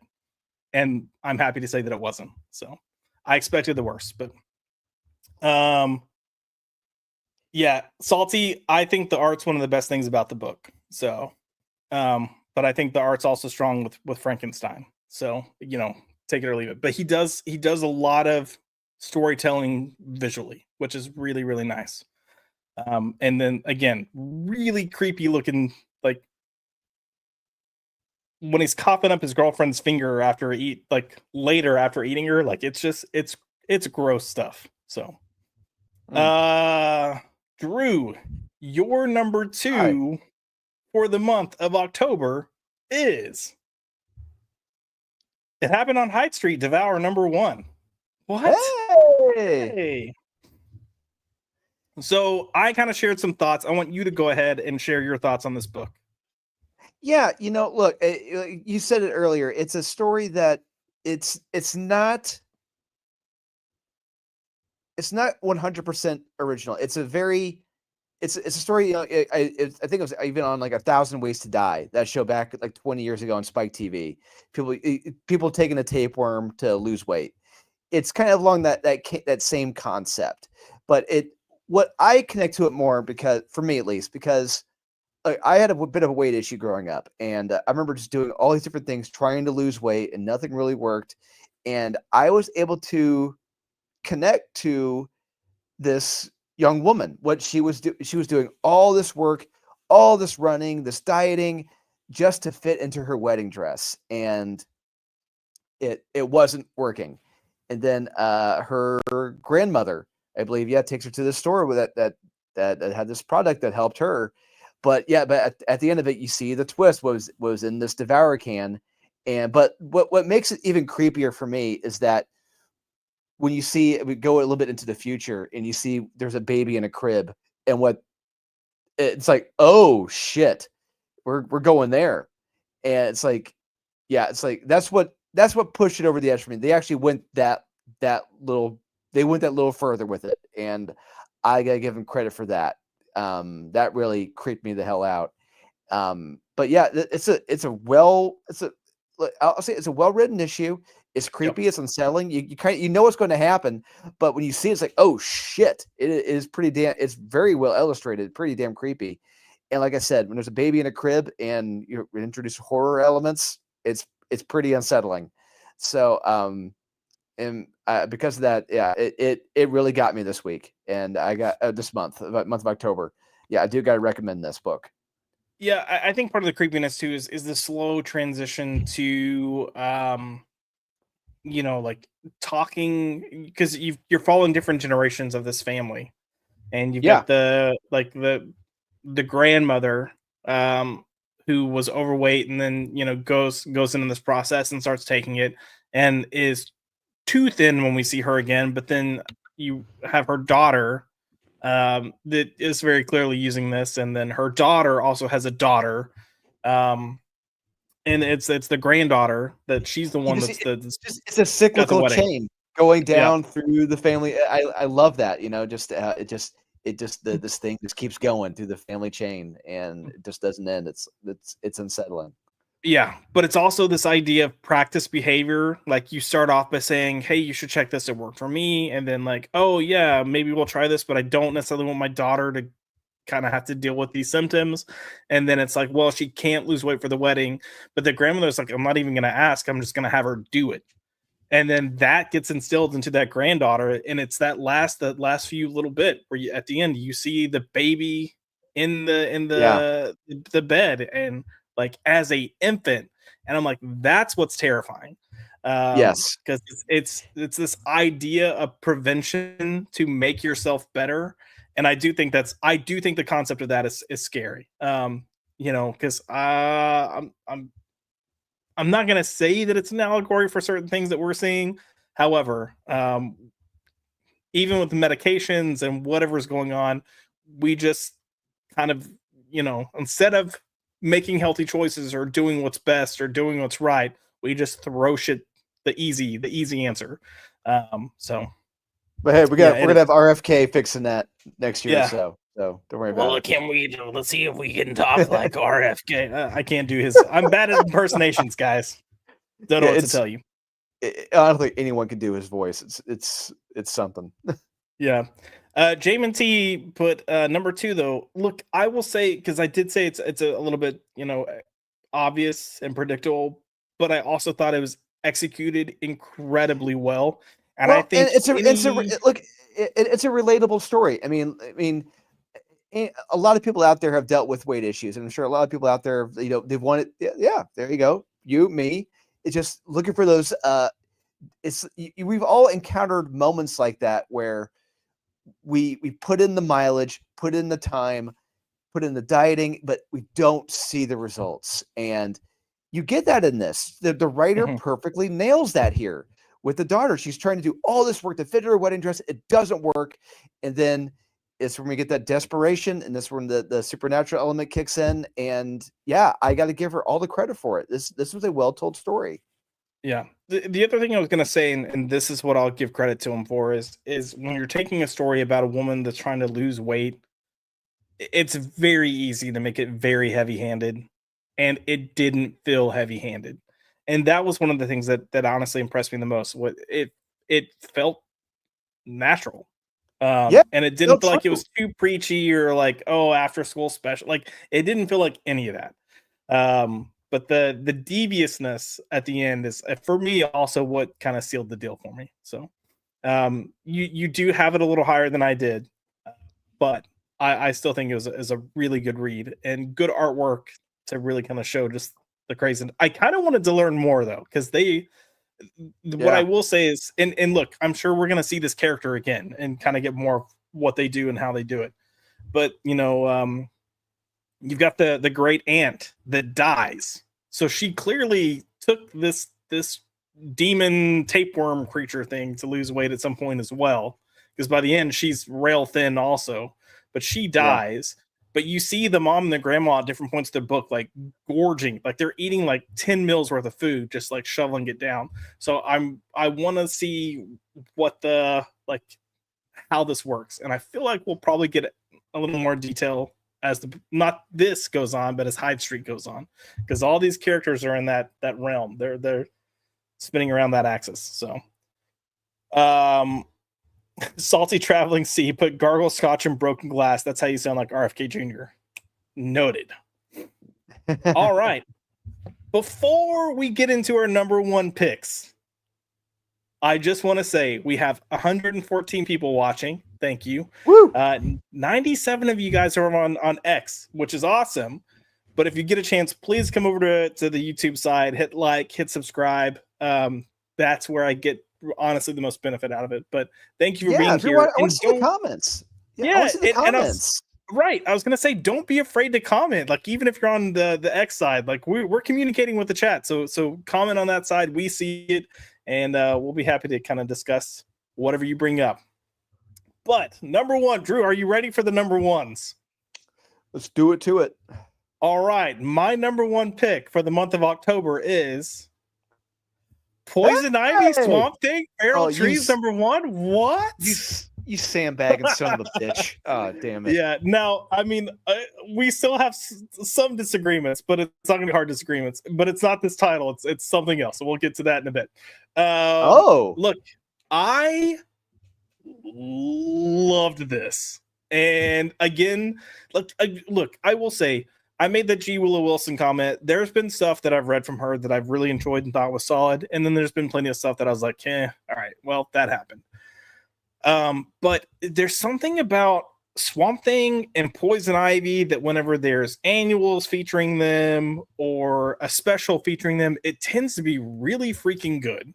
And I'm happy to say that it wasn't. So I expected the worst, but yeah, Salty, I think the art's one of the best things about the book. So but I think the art's also strong with Frankenstein. So, take it or leave it. But he does a lot of storytelling visually, which is really, really nice. And then again, really creepy looking, like when he's coughing up his girlfriend's finger later after eating her, like it's gross stuff. So Drew, your number 2 for the month of October is It Happened on Hyde Street, Devour number 1. What? Hey. So I kind of shared some thoughts. I want you to go ahead and share your thoughts on this book. Yeah, look, you said it earlier. It's a story that it's not 100% original. It's a story. I think it was even on like 1,000 Ways to Die, that show back like 20 years ago on Spike TV. People taking a tapeworm to lose weight. It's kind of along that same concept, but what I connect to it more, because for me at least, because I had a bit of a weight issue growing up, and I remember just doing all these different things, trying to lose weight, and nothing really worked. And I was able to connect to this young woman. What she was doing all this work, all this running, this dieting, just to fit into her wedding dress, and it wasn't working. And then her grandmother, I believe, takes her to the store with that had this product that helped her. But at the end of it, you see the twist was in this Devour can. But what makes it even creepier for me is that when we go a little bit into the future and you see there's a baby in a crib, and it's like, oh shit, we're going there. And it's like, that's what pushed it over the edge for me. They actually went that little further with it, and I gotta give them credit for that. That really creeped me the hell out. But yeah, I'll say it's a well-written issue. It's creepy. Yep. It's unsettling. You know what's going to happen, but when you see it, it's like, oh shit! It is it's very well illustrated, pretty damn creepy. And like I said, when there's a baby in a crib and you introduce horror elements, it's pretty unsettling. So, and because of that, yeah, it really got me this week, and I got this month of October. Yeah, I do got to recommend this book. Yeah, I think part of the creepiness too is the slow transition to like talking, because you're following different generations of this family, and you've Yeah, got the grandmother, um who was overweight, and then goes into this process and starts taking it, and is too thin when we see her again. But then you have her daughter, that is very clearly using this, and then her daughter also has a daughter, um and it's the granddaughter that she's the you one just that's it's a got the cyclical wedding. chain going Yeah. down through the family. I love that. Just this thing just keeps going through the family chain, and it just doesn't end. It's unsettling. Yeah, but it's also this idea of practice behavior. Like, you start off by saying, "Hey, you should check this. It worked for me." And then, like, "Oh yeah, maybe we'll try this, but I don't necessarily want my daughter to kind of have to deal with these symptoms." And then it's like, "Well, she can't lose weight for the wedding." But the grandmother's like, "I'm not even going to ask. I'm just going to have her do it." And then that gets instilled into that granddaughter, and it's that last few little bit where at the end you see the baby in Yeah. the bed, and like as a infant, and I'm like, that's what's terrifying. Yes. Because it's this idea of prevention to make yourself better. And I do think the concept of that is scary. Because I'm not going to say that it's an allegory for certain things that we're seeing. However, even with the medications and whatever's going on, we just kind of, instead of making healthy choices or doing what's best or doing what's right, we just throw shit the easy answer. So But hey, yeah, we're it gonna is. have RFK fixing that next year or Yeah. so. So don't worry Well, about what can we do? Let's see if we can talk like RFK. I can't do his. I'm bad at impersonations, guys. Don't know Yeah, what to tell you. I don't think anyone can do his voice. It's something. Yeah. Jamin T put number two though. Look, I will say, because I did say it's a little bit obvious and predictable, but I also thought it was executed incredibly well. And I Well, and think it's look, it's a relatable story. A lot of people out there have dealt with weight issues, and I'm sure a lot of people out there, they've wanted. Yeah, there you go, you, me. It's just looking for those. We've all encountered moments like that where we put in the mileage, put in the time, put in the dieting, but we don't see the results. And you get that in this. The writer Mhm. perfectly nails that here with the daughter. She's trying to do all this work to fit her wedding dress. It doesn't work. And then it's when we get that desperation, and that's when the supernatural element kicks in. And yeah, I got to give her all the credit for it. This was a well told story. Yeah. The other thing I was gonna say, and this is what I'll give credit to him for, is when you're taking a story about a woman that's trying to lose weight, it's very easy to make it very heavy-handed, and it didn't feel heavy-handed. And that was one of the things that honestly impressed me the most. What it felt natural. Yeah, And it no, didn't feel like it true. was too preachy or like, oh, after school special. Like, it didn't feel like any of that. But the deviousness at the end is, for me, also what kind of sealed the deal for me. So you do have it a little higher than I did, uh, but I still think it was a really good read and good artwork to really kind of show just the crazy. I kind of wanted to learn more though, because what I Yeah, will say is, and look, I'm sure we're gonna see this character again and kind of get more of what they do and how they do it. But you've got the great aunt that dies, so she clearly took this demon tapeworm creature thing to lose weight at some point as well, because by the end she's rail thin also. But she yeah. dies, but you see the mom and the grandma at different points of the book like gorging, like they're eating like 10 meals worth of food, just like shoveling it down. So I want to see what the like how this works, and I feel like we'll probably get a little more detail as the not this goes on, but as Hyde Street goes on, because all these characters are in that realm. They're spinning around that axis. So, um, salty traveling sea, put gargle scotch and broken glass. That's how you sound like RFK Jr. Noted. All right. Before we get into our number one picks, I just want to say we have 114 people watching. Thank you. Woo! 97 of you guys are on X, which is awesome. But if you get a chance, please come over to the YouTube side, hit like, hit subscribe. That's where I get honestly the most benefit out of it. But thank you for being If you're here. watching, I want And to see the don't, comments. I yeah, want to see the and comments. right. I was gonna say, don't be afraid to comment. Like even if you're on the X side, like we're communicating with the chat. So comment on that side. We see it, and we'll be happy to kind of discuss whatever you bring up. But number one, Drew, are you ready for the number ones? Let's do it to it. All right. My number one pick for the month of October is Poison Ivy, Swamp Thing, Feral Trees, number one. What? You sandbagging son of a bitch. Oh, damn it. Yeah. Now, I mean, we still have some disagreements, but it's not going to be hard disagreements. But it's not this title. It's something else. So we'll get to that in a bit. Look, I loved this. And again, look, I will say, I made the G. Willow Wilson comment. There's been stuff that I've read from her that I've really enjoyed and thought was solid. And then there's been plenty of stuff that I was like, all right, well, that happened. But there's something about Swamp Thing and Poison Ivy that whenever there's annuals featuring them or a special featuring them, it tends to be really freaking good.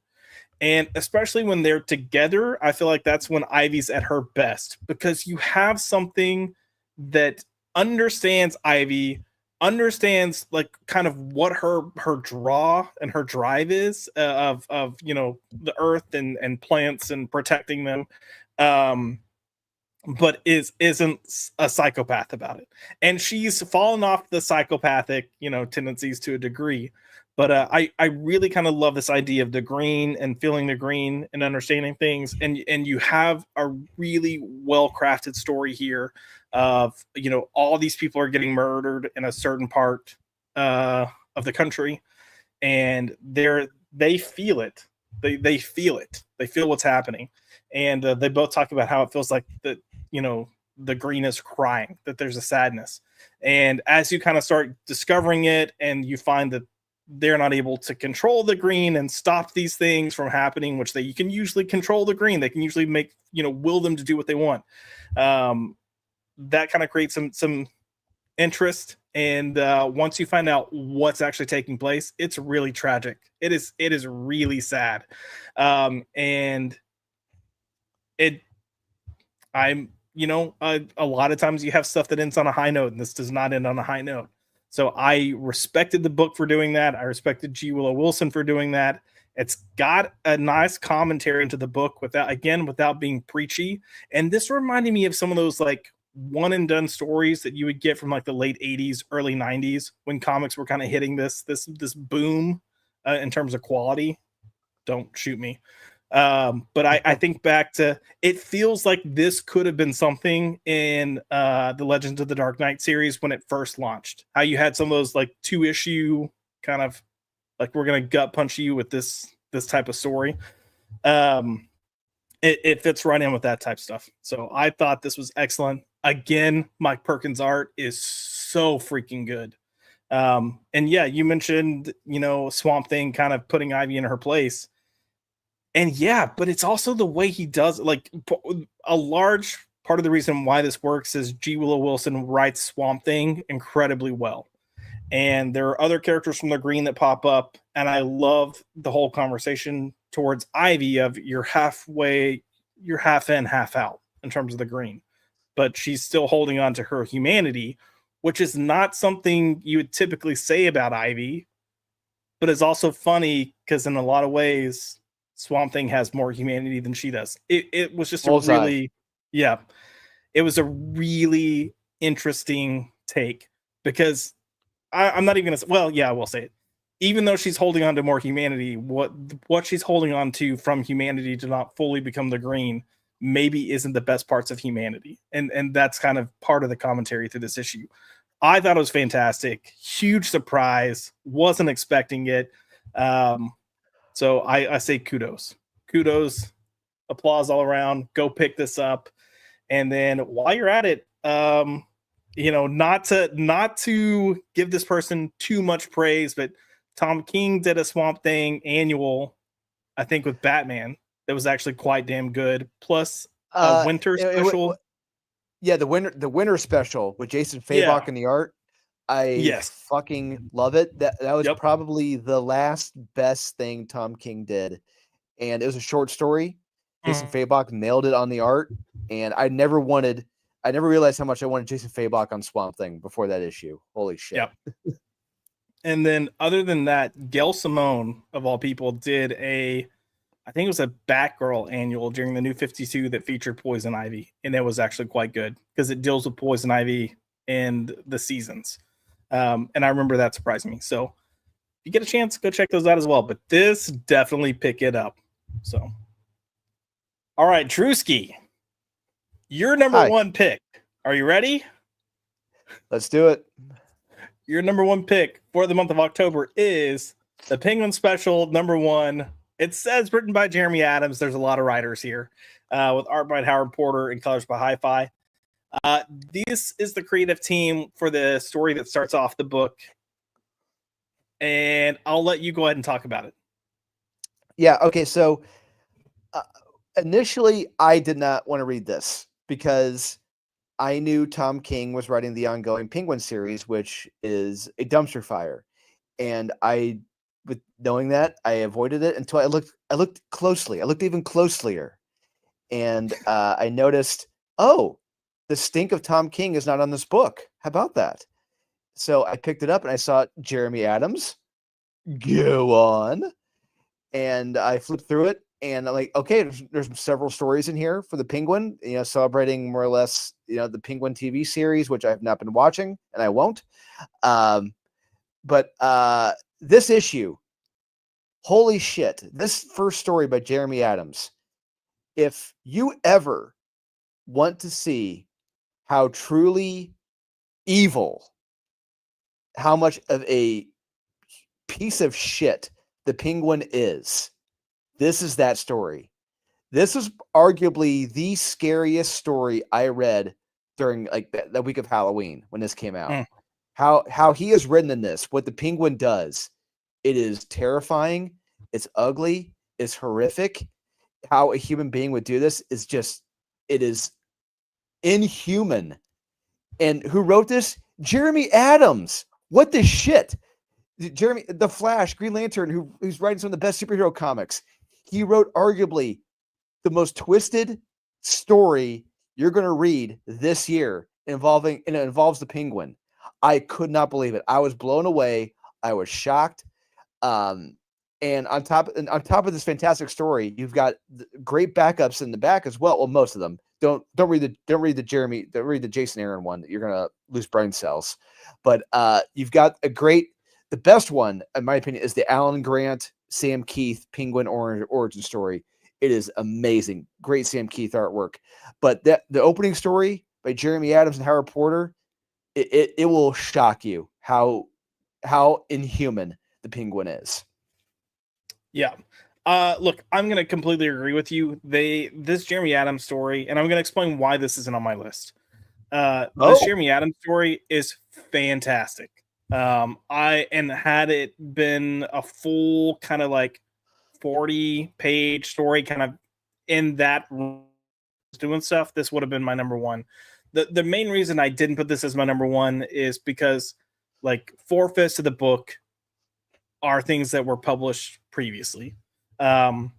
And especially when they're together, I feel like that's when Ivy's at her best because you have something that understands Ivy, understands like kind of what her draw and her drive is of the earth and plants and protecting them, but isn't a psychopath about it. And she's fallen off the psychopathic tendencies to a degree. But I really kind of love this idea of the green and feeling the green and understanding things. And you have a really well-crafted story here of, all these people are getting murdered in a certain part of the country. And they feel it. They feel it. They feel what's happening. And they both talk about how it feels like that, the green is crying, that there's a sadness. And as you kind of start discovering it and you find that they're not able to control the green and stop these things from happening, which you can usually control the green. They can usually make, will them to do what they want. That kind of creates some interest. And once you find out what's actually taking place, it's really tragic. It is really sad. And a lot of times you have stuff that ends on a high note, and this does not end on a high note. So I respected the book for doing that. I respected G. Willow Wilson for doing that. It's got a nice commentary into the book without being preachy. And this reminded me of some of those like one and done stories that you would get from like the late 80s, early 90s when comics were kind of hitting this boom in terms of quality. Don't shoot me. But I think back to, it feels like this could have been something in the Legends of the Dark Knight series when it first launched. How you had some of those like 2-issue kind of like, we're going to gut punch you with this type of story. It fits right in with that type of stuff. So I thought this was excellent. Again, Mike Perkins' art is so freaking good. And yeah, you mentioned, Swamp Thing kind of putting Ivy in her place. And yeah, but it's also the way he does, like a large part of the reason why this works is G. Willow Wilson writes Swamp Thing incredibly well. And there are other characters from the green that pop up. And I love the whole conversation towards Ivy of you're half in, half out in terms of the green. But she's still holding on to her humanity, which is not something you would typically say about Ivy, but it's also funny because in a lot of ways, Swamp Thing has more humanity than she does. It was just it was a really interesting take because I'm not even gonna. Well, yeah, I will say it. Even though she's holding on to more humanity, what she's holding on to from humanity to not fully become the green maybe isn't the best parts of humanity, and that's kind of part of the commentary through this issue. I thought it was fantastic, huge surprise, wasn't expecting it. So I say kudos, applause all around. Go pick this up, and then while you're at it, not to give this person too much praise, but Tom King did a Swamp Thing annual, I think with Batman that was actually quite damn good. Plus a winter special. The winter special with Jason Yeah. Fabok in the art. I Yes. fucking love it. That was Yep. probably the last best thing Tom King did, and it was a short story. Jason Fabok nailed it on the art, and I never realized how much I wanted Jason Fabok on Swamp Thing before that issue. Holy shit! Yep. And then, other than that, Gail Simone of all people did I think it was a Batgirl annual during the New 52 that featured Poison Ivy, and it was actually quite good because it deals with Poison Ivy and the seasons. And I remember that surprised me. So if you get a chance, go check those out as well. But this, definitely pick it up. So, all right, Drewski, your number one pick. Are you ready? Let's do it. Your number one pick for the month of October is the Penguin Special #1. It says written by Jeremy Adams. There's a lot of writers here, with art by Howard Porter and colors by Hi-Fi. This is the creative team for the story that starts off the book, and I'll let you go ahead and talk about it. Yeah. Okay. So initially, I did not want to read this because I knew Tom King was writing the ongoing Penguin series, which is a dumpster fire, and with knowing that, I avoided it until I looked closely. I looked even closelier, and I noticed, oh, the stink of Tom King is not on this book. How about that? So I picked it up and I saw Jeremy Adams. Go on. And I flipped through it, and I'm like, okay, there's several stories in here for the Penguin, celebrating more or less, the Penguin TV series, which I've not been watching, and I won't. But this issue, holy shit, this first story by Jeremy Adams, if you ever want to see how truly evil, how much of a piece of shit the Penguin is, this is that story. This is arguably the scariest story I read during like that week of Halloween when this came out. How he is written in this, what the Penguin does, it is terrifying, it's ugly, it's horrific. How a human being would do this is just, it is inhuman. And who wrote this? Jeremy Adams. What the shit? Jeremy, the Flash, Green Lantern, who's writing some of the best superhero comics. He wrote arguably the most twisted story you're going to read this year and it involves the Penguin. I could not believe it. I was blown away. I was shocked. And on top of this fantastic story, you've got great backups in the back as well. Well, most of them. Don't read the Jason Aaron one. You're gonna lose brain cells. But you've got the best one, in my opinion, is the Alan Grant, Sam Keith Penguin origin story. It is amazing. Great Sam Keith artwork. But the opening story by Jeremy Adams and Howard Porter, it will shock you how inhuman the Penguin is. Yeah. Look, I'm going to completely agree with you. This Jeremy Adams story, and I'm going to explain why this isn't on my list. This Jeremy Adams story is fantastic. Had it been a full kind of like 40-page story, kind of in that doing stuff, this would have been my number one. The main reason I didn't put this as my number one is because like 4/5 of the book are things that were published previously. And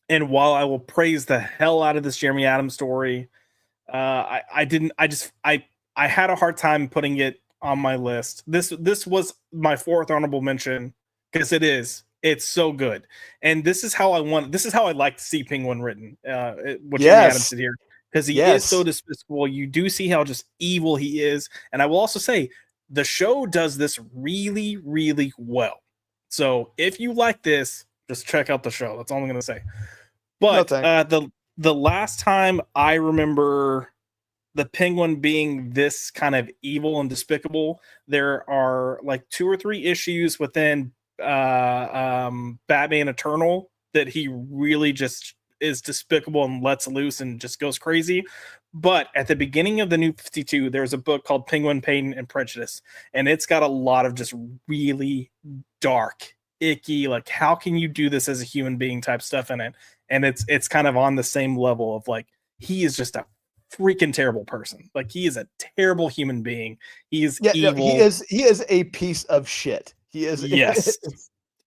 while I will praise the hell out of this Jeremy Adams story, I had a hard time putting it on my list. This was my fourth honorable mention because it's so good. And this is how I'd like to see Penguin written. What Jeremy Adams did here, because he is so despicable. You do see how just evil he is. And I will also say the show does this really, really well. So if you like this, just check out the show. That's all I'm going to say. But the last time I remember the Penguin being this kind of evil and despicable, there are like 2 or 3 issues within Batman Eternal that he really just is despicable and lets loose and just goes crazy. But at the beginning of the New 52, there's a book called Penguin, Pain, and Prejudice, and it's got a lot of just really dark, icky, like how can you do this as a human being type stuff in it. And it's kind of on the same level of like he is just a freaking terrible person. Like he is a terrible human being. He is Yeah, no, evil. he is a piece of shit. He is. Yes.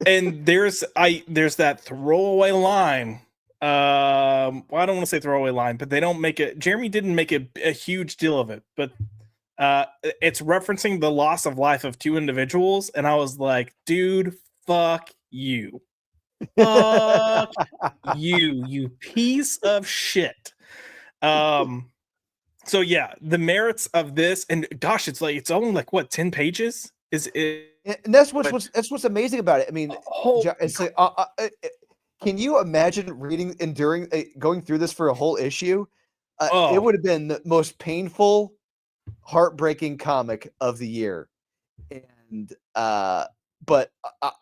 And there's that throwaway line. Well, I don't want to say throwaway line, but they don't make it. Jeremy didn't make a huge deal of it, but it's referencing the loss of life of two individuals, and I was like, dude, fuck you. Fuck you piece of shit. So yeah, the merits of this, and gosh, it's only like what 10 pages? Is it? And that's what's amazing about it. I mean, Whole, it's like, can you imagine enduring, going through this for a whole issue? It would have been the most painful, heartbreaking comic of the year. And but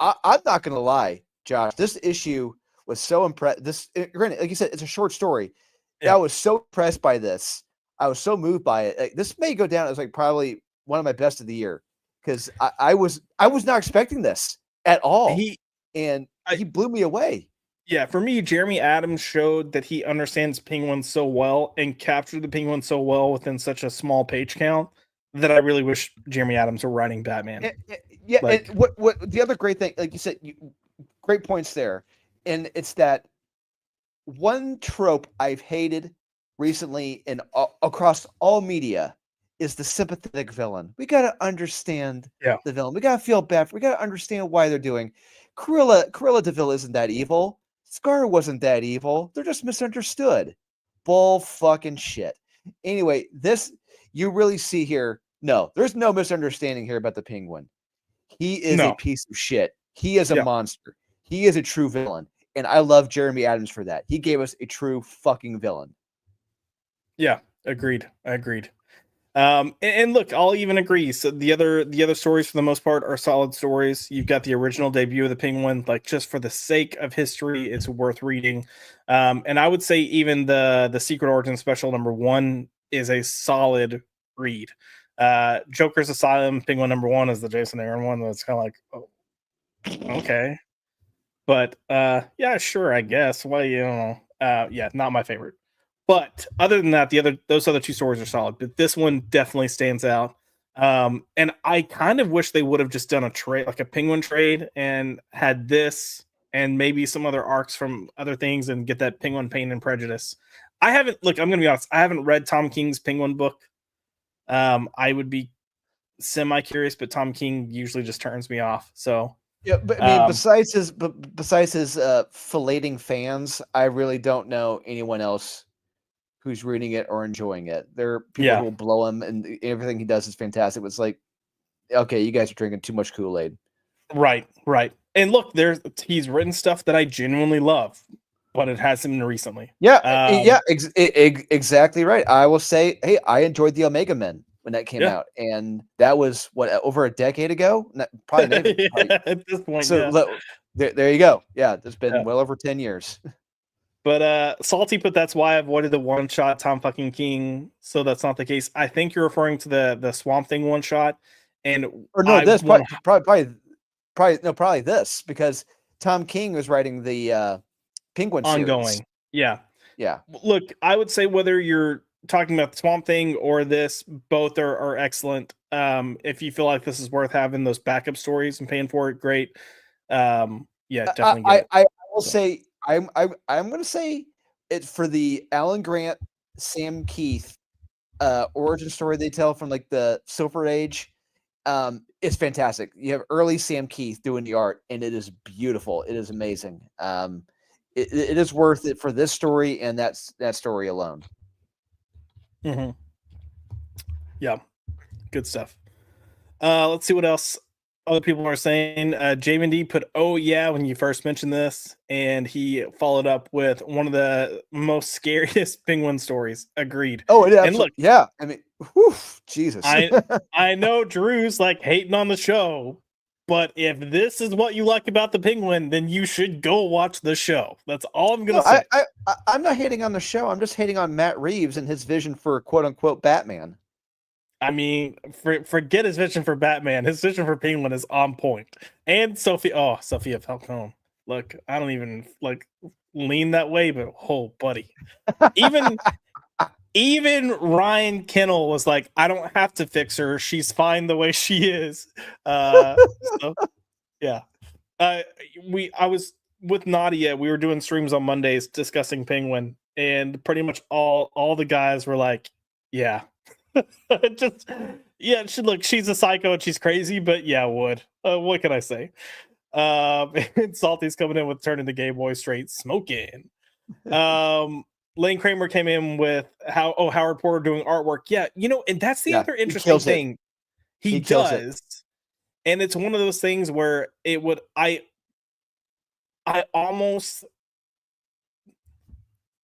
I'm not gonna lie, Josh. This issue was so impressed. Granted, like you said, it's a short story. yeah. I was so impressed by this. I was so moved by it. Like, this may go down as like probably one of my best of the year because I was not expecting this at all. He blew me away. Yeah, for me, Jeremy Adams showed that he understands Penguins so well and captured the Penguins so well within such a small page count that I really wish Jeremy Adams were writing Batman. Yeah, like, and what the other great thing, like you said, great points there, and it's that one trope I've hated recently in across all media is the sympathetic villain. We got to understand the villain. We got to feel bad. We got to understand why they're doing. Cruella DeVille isn't that evil. Scar wasn't that evil. They're just misunderstood. Bull fucking shit. Anyway, this you really see here. No, there's no misunderstanding here about the Penguin. He is a piece of shit. He is a monster. He is a true villain. And I love Jeremy Adams for that. He gave us a true fucking villain. Yeah, agreed. And look, I'll even agree. So the other stories for the most part are solid stories. You've got the original debut of the Penguin, like just for the sake of history, it's worth reading. And I would say even the Secret Origin Special #1 is a solid read. Joker's Asylum Penguin #1 is the Jason Aaron one. That's kind of like, oh, okay, but yeah, sure, I guess. Well, you know, yeah, not my favorite. But other than that, those other two stories are solid. But this one definitely stands out. And I kind of wish they would have just done a trade, like a Penguin trade, and had this and maybe some other arcs from other things, and get that Penguin Pain and Prejudice. I haven't. Look, I'm going to be honest. I haven't read Tom King's Penguin book. I would be semi curious, but Tom King usually just turns me off. So yeah, but I mean, besides his filleting fans, I really don't know anyone else who's reading it or enjoying it. There are people who will blow him, and everything he does is fantastic. It's like, okay, you guys are drinking too much Kool-Aid. Right. And look, he's written stuff that I genuinely love, but it hasn't been recently. Yeah, exactly right. I will say, hey, I enjoyed the Omega Men when that came out, and that was what, over a decade ago. Probably, at this point. So there you go. Yeah, it's been well over 10 years. But Salty put, that's why I avoided the one shot Tom fucking King. So that's not the case. I think you're referring to the Swamp Thing one shot, probably this, because Tom King was writing the Penguin ongoing series. Yeah. Look, I would say whether you're talking about the Swamp Thing or this, both are excellent. If you feel like this is worth having those backup stories and paying for it, great. Yeah, definitely. I will say, I'm going to say it for the Alan Grant, Sam Keith origin story they tell from like the Silver Age. It's fantastic. You have early Sam Keith doing the art, and it is beautiful. It is amazing. It is worth it for this story and that story alone. Mm-hmm. Yeah, good stuff. Let's see what else other people are saying. Jamin D put, oh yeah, when you first mentioned this, and he followed up with one of the most scariest Penguin stories. Agreed. Oh, it is. And look, yeah, I mean, whew, Jesus. I know Drew's like hating on the show, but if this is what you like about the Penguin, then you should go watch the show. That's all I'm gonna say. I'm not hating on the show. I'm just hating on Matt Reeves and his vision for quote unquote Batman. I mean, forget his vision for Batman. His vision for Penguin is on point. And Sophia Falcone. Look, I don't even like lean that way, but oh, buddy. Even even Ryan Kennel was like, I don't have to fix her. She's fine the way she is. Uh, so yeah. Uh, I was with Nadia. We were doing streams on Mondays discussing Penguin, and pretty much all the guys were like, yeah, just yeah. She's a psycho and she's crazy, but yeah, would what can I say? And Salty's coming in with turning the Gay Boy straight smoking. Um, Lane Kramer came in with Howard Porter doing artwork. Yeah, and that's the other interesting thing. He does. And it's one of those things where it would I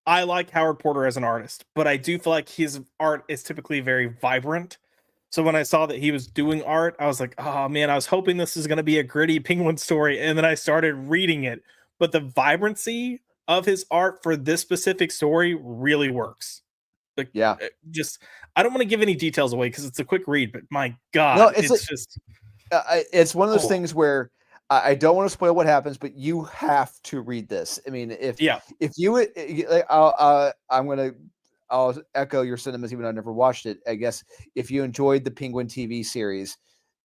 like Howard Porter as an artist, but I do feel like his art is typically very vibrant. So when I saw that he was doing art, I was like, oh man, I was hoping this is going to be a gritty Penguin story. And then I started reading it. But the vibrancy of his art for this specific story really works. Like, yeah. I don't want to give any details away because it's a quick read, but my God, it's one of those things where I don't want to spoil what happens, but you have to read this. I mean, if you, I'll echo your sentiments, even though I never watched it. I guess if you enjoyed the Penguin TV series,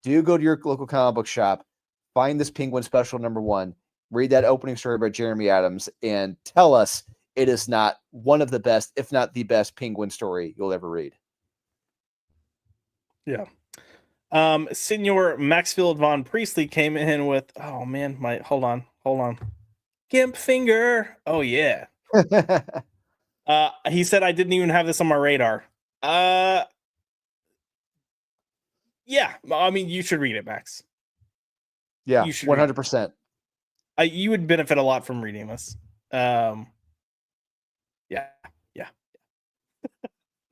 do go to your local comic book shop, find this Penguin Special #1, read that opening story by Jeremy Adams, and tell us it is not one of the best, if not the best, Penguin story you'll ever read. Yeah. Senor Maxfield Von Priestley came in with, oh man, hold on. Gimp finger. Oh yeah. He said I didn't even have this on my radar. Yeah, I mean you should read it, Max. Yeah, 100%. You would benefit a lot from reading this. Yeah.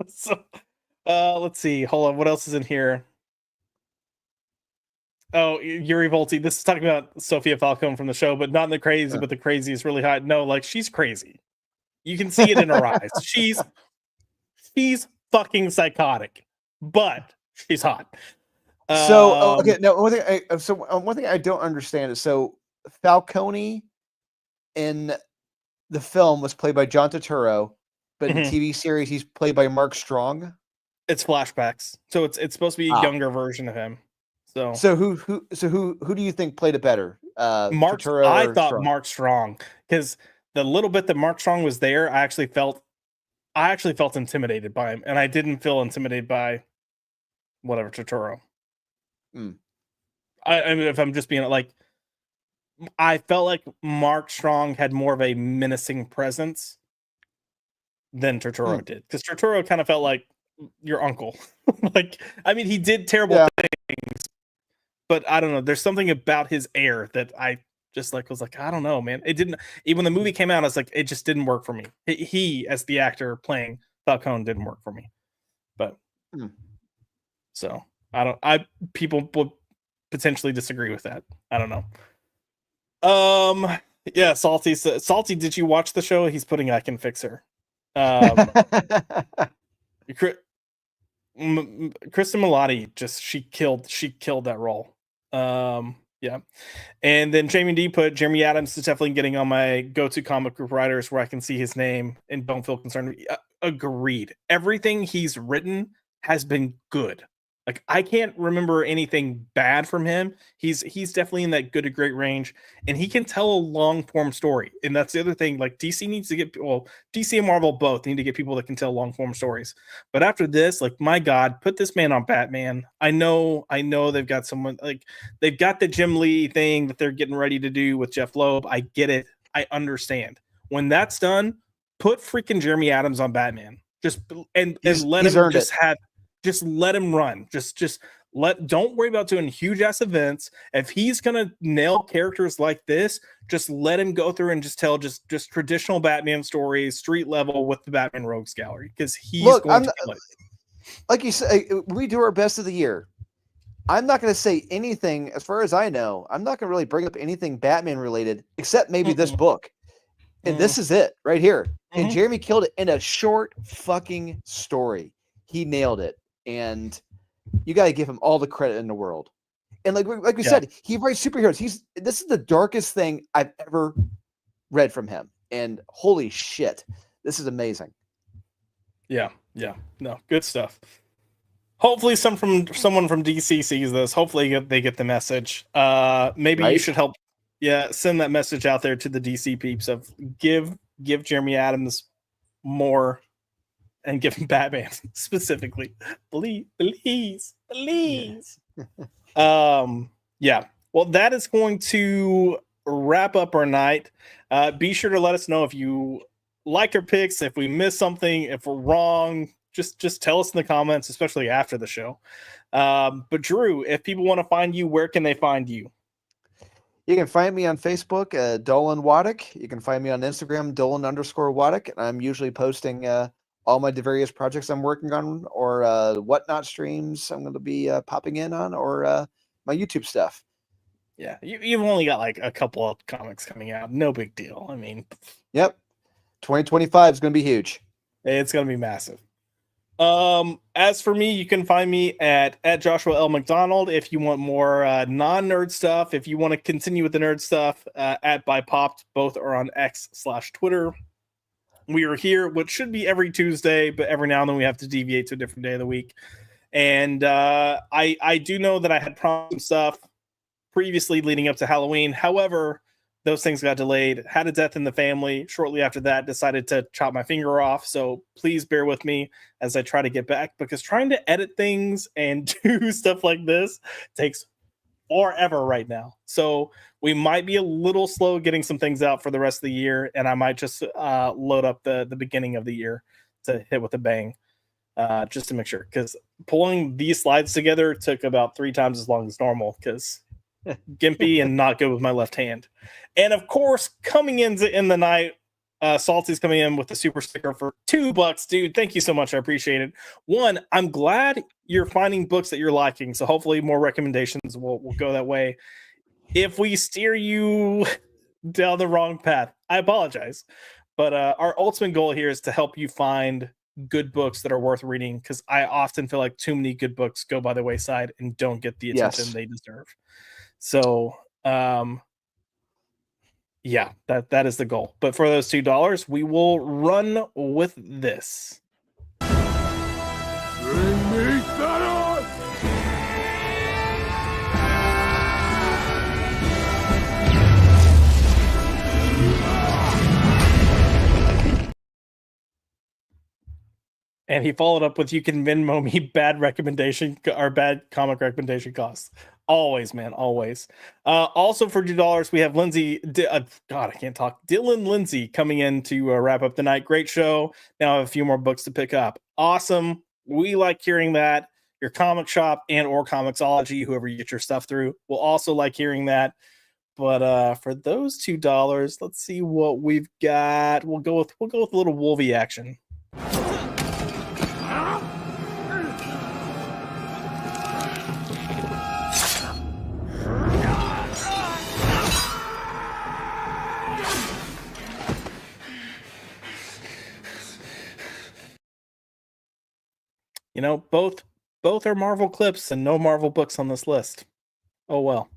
So, let's see. Hold on. What else is in here? Oh, Yuri Volti. This is talking about Sophia Falcone from the show, but not in the crazy, but the crazy is really hot. No, like she's crazy. You can see it in her eyes. She's fucking psychotic, but she's hot. So okay, now one thing I don't understand is Falcone in the film was played by John Turturro, but in the TV series he's played by Mark Strong. It's flashbacks, so it's supposed to be a younger version of him. So who do you think played it better? Turturro I thought Strong? Mark Strong, because the little bit that Mark Strong was there, I actually felt intimidated by him, and I didn't feel intimidated by whatever Turturro. I mean, if I'm just being like, I felt like Mark Strong had more of a menacing presence than Turturro did, because Turturro kind of felt like your uncle. Like, I mean, he did terrible things, but I don't know. There's something about his air that I just was like, I don't know, man. It didn't. Even when the movie came out, I was like, it just didn't work for me. He as the actor playing Falcone didn't work for me. But so people would potentially disagree with that. I don't know. Yeah, Salty, did you watch the show? He's putting I Can Fix Her. Kristen Milotti she killed that role. Yeah. And then Jamie D put Jeremy Adams is definitely getting on my go-to comic group writers where I can see his name and don't feel concerned. Agreed. Everything he's written has been good. Like, I can't remember anything bad from him. He's definitely in that good to great range, and he can tell a long form story. And that's the other thing. Like, DC needs to get DC and Marvel both need to get people that can tell long form stories. But after this, like, my God, put this man on Batman. I know they've got someone, like, they've got the Jim Lee thing that they're getting ready to do with Jeff Loeb. I get it. I understand. When that's done, put freaking Jeremy Adams on Batman. And let him just let him run. Don't worry about doing huge ass events. If he's gonna nail characters like this, just let him go through and just tell just traditional Batman stories, street level with the Batman Rogues Gallery, because he's going to kill it. Like you say, we do our best of the year. I'm not going to say anything, as far as I know. I'm not going to really bring up anything Batman related, except maybe this book. And this is it right here. And Jeremy killed it in a short fucking story. He nailed it. And you got to give him all the credit in the world. And like we said, he writes superheroes. This is the darkest thing I've ever read from him. And holy shit, this is amazing. Yeah. No, good stuff. Hopefully someone from DC sees this. Hopefully they get the message. Maybe you should help send that message out there to the DC peeps of give Jeremy Adams more and give him Batman specifically. Please. Yeah. Well, that is going to wrap up our night. Be sure to let us know if you like our picks, if we missed something, if we're wrong. Just tell us in the comments, especially after the show. But Drew, if people want to find you, where can they find you? You can find me on Facebook, Dolan Waddick. You can find me on Instagram, Dolan_Waddick. And I'm usually posting all my various projects I'm working on, or whatnot streams I'm going to be popping in on, or my YouTube stuff. Yeah, you've only got like a couple of comics coming out. No big deal. I mean, yep. 2025 is going to be huge. It's going to be massive. As for me, you can find me at Joshua L. McDonald. If you want more non-nerd stuff, if you want to continue with the nerd stuff, at By Popped, both are on X/Twitter. We are here, which should be every Tuesday, but every now and then we have to deviate to a different day of the week. And I do know that I had promised some stuff previously leading up to Halloween. However, those things got delayed. Had a death in the family. Shortly after that, decided to chop my finger off. So please bear with me as I try to get back, because trying to edit things and do stuff like this takes forever right now. So we might be a little slow getting some things out for the rest of the year, and I might just load up the beginning of the year to hit with a bang, just to make sure. Because pulling these slides together took about 3 times as long as normal, because gimpy and not good with my left hand. And of course, coming in the night, Salty's coming in with the super sticker for $2, dude. Thank you so much. I appreciate it. One, I'm glad you're finding books that you're liking. So hopefully more recommendations will go that way. If we steer you down the wrong path, I apologize. But our ultimate goal here is to help you find good books that are worth reading, because I often feel like too many good books go by the wayside and don't get the attention they deserve. So, yeah, that is the goal. But for those $2, we will run with this. Bring me Thanos! And he followed up with, "You can Venmo me bad recommendation or bad comic recommendation costs." Always, man, always. Also for $2, we have Lindsay. God, I can't talk. Dylan Lindsay coming in to wrap up the night. Great show. Now I have a few more books to pick up. Awesome. We like hearing that. Your comic shop and or Comixology, whoever you get your stuff through, will also like hearing that. But for those $2, let's see what we've got. We'll go with a little Wolvie action. You know, both are Marvel clips and no Marvel books on this list. Oh well.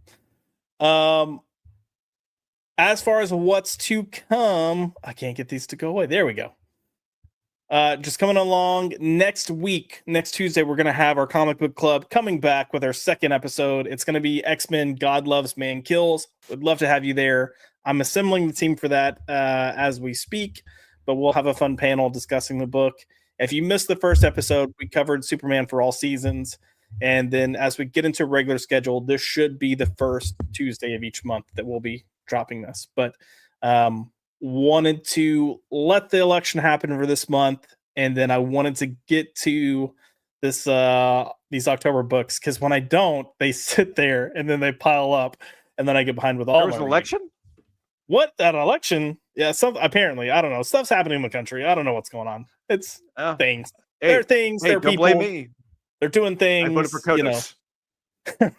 As far as what's to come, I can't get these to go away. There we go. Just coming along next week, next Tuesday, we're going to have our comic book club coming back with our second episode. It's going to be X-Men God Loves, Man Kills. Would love to have you there. I'm assembling the team for that as we speak, but we'll have a fun panel discussing the book. If you missed the first episode, we covered Superman for all seasons. And then as we get into a regular schedule, this should be the first Tuesday of each month that we'll be dropping this. But wanted to let the election happen for this month, and then I wanted to get to this these October books, because when I don't, they sit there and then they pile up, and then I get behind with all. There was an election? What? An election? Yeah, apparently, I don't know. Stuff's happening in the country. I don't know what's going on. It's things. Hey, they're things. Hey, they're don't people. blame me. They're doing things. I voted for Kodos. You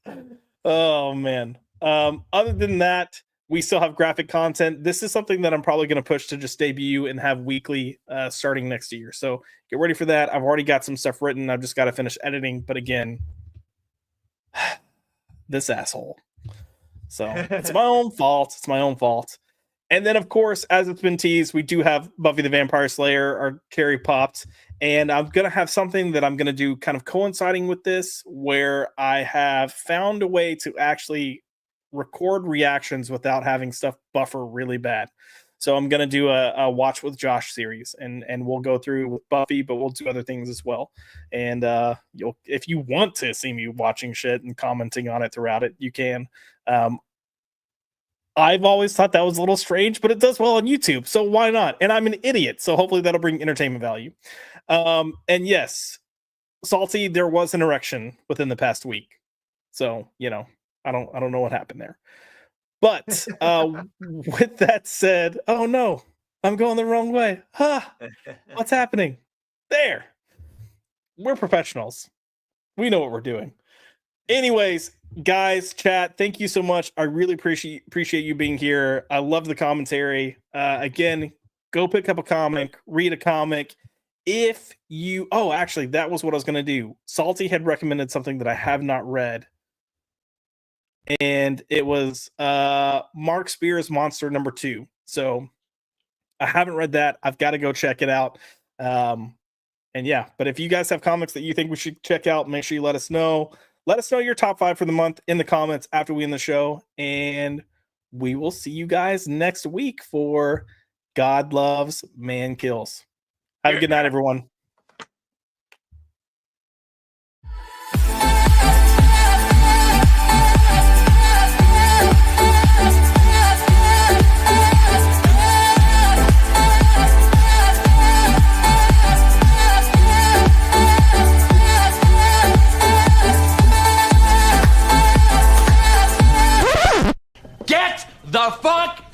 know. Oh man. Other than that, we still have graphic content. This is something that I'm probably going to push to just debut and have weekly starting next year. So get ready for that. I've already got some stuff written. I've just got to finish editing. But again, this asshole. So it's my own fault. It's my own fault. And then, of course, as it's been teased, we do have Buffy the Vampire Slayer, our carry popped. And I'm going to have something that I'm going to do kind of coinciding with this, where I have found a way to actually record reactions without having stuff buffer really bad. So I'm going to do a watch with Josh series, and we'll go through with Buffy, but we'll do other things as well. And if you want to see me watching shit and commenting on it throughout it, you can. I've always thought that was a little strange, but it does well on YouTube, so why not? And I'm an idiot, so hopefully that'll bring entertainment value. And yes, Salty, there was an erection within the past week. So, I don't know what happened there. But with that said, oh no, I'm going the wrong way. What's happening? There. We're professionals. We know what we're doing. Anyways, guys, chat, thank you so much. I really appreciate you being here. I love the commentary. Again, go pick up a comic, read a comic. Actually, that was what I was going to do. Salty had recommended something that I have not read. And it was Mark Spears' Monster #2. So I haven't read that. I've got to go check it out. And yeah, but if you guys have comics that you think we should check out, make sure you let us know. Let us know your top 5 for the month in the comments after we end the show. And we will see you guys next week for God Loves, Man Kills. Have a good night, everyone. Get the fuck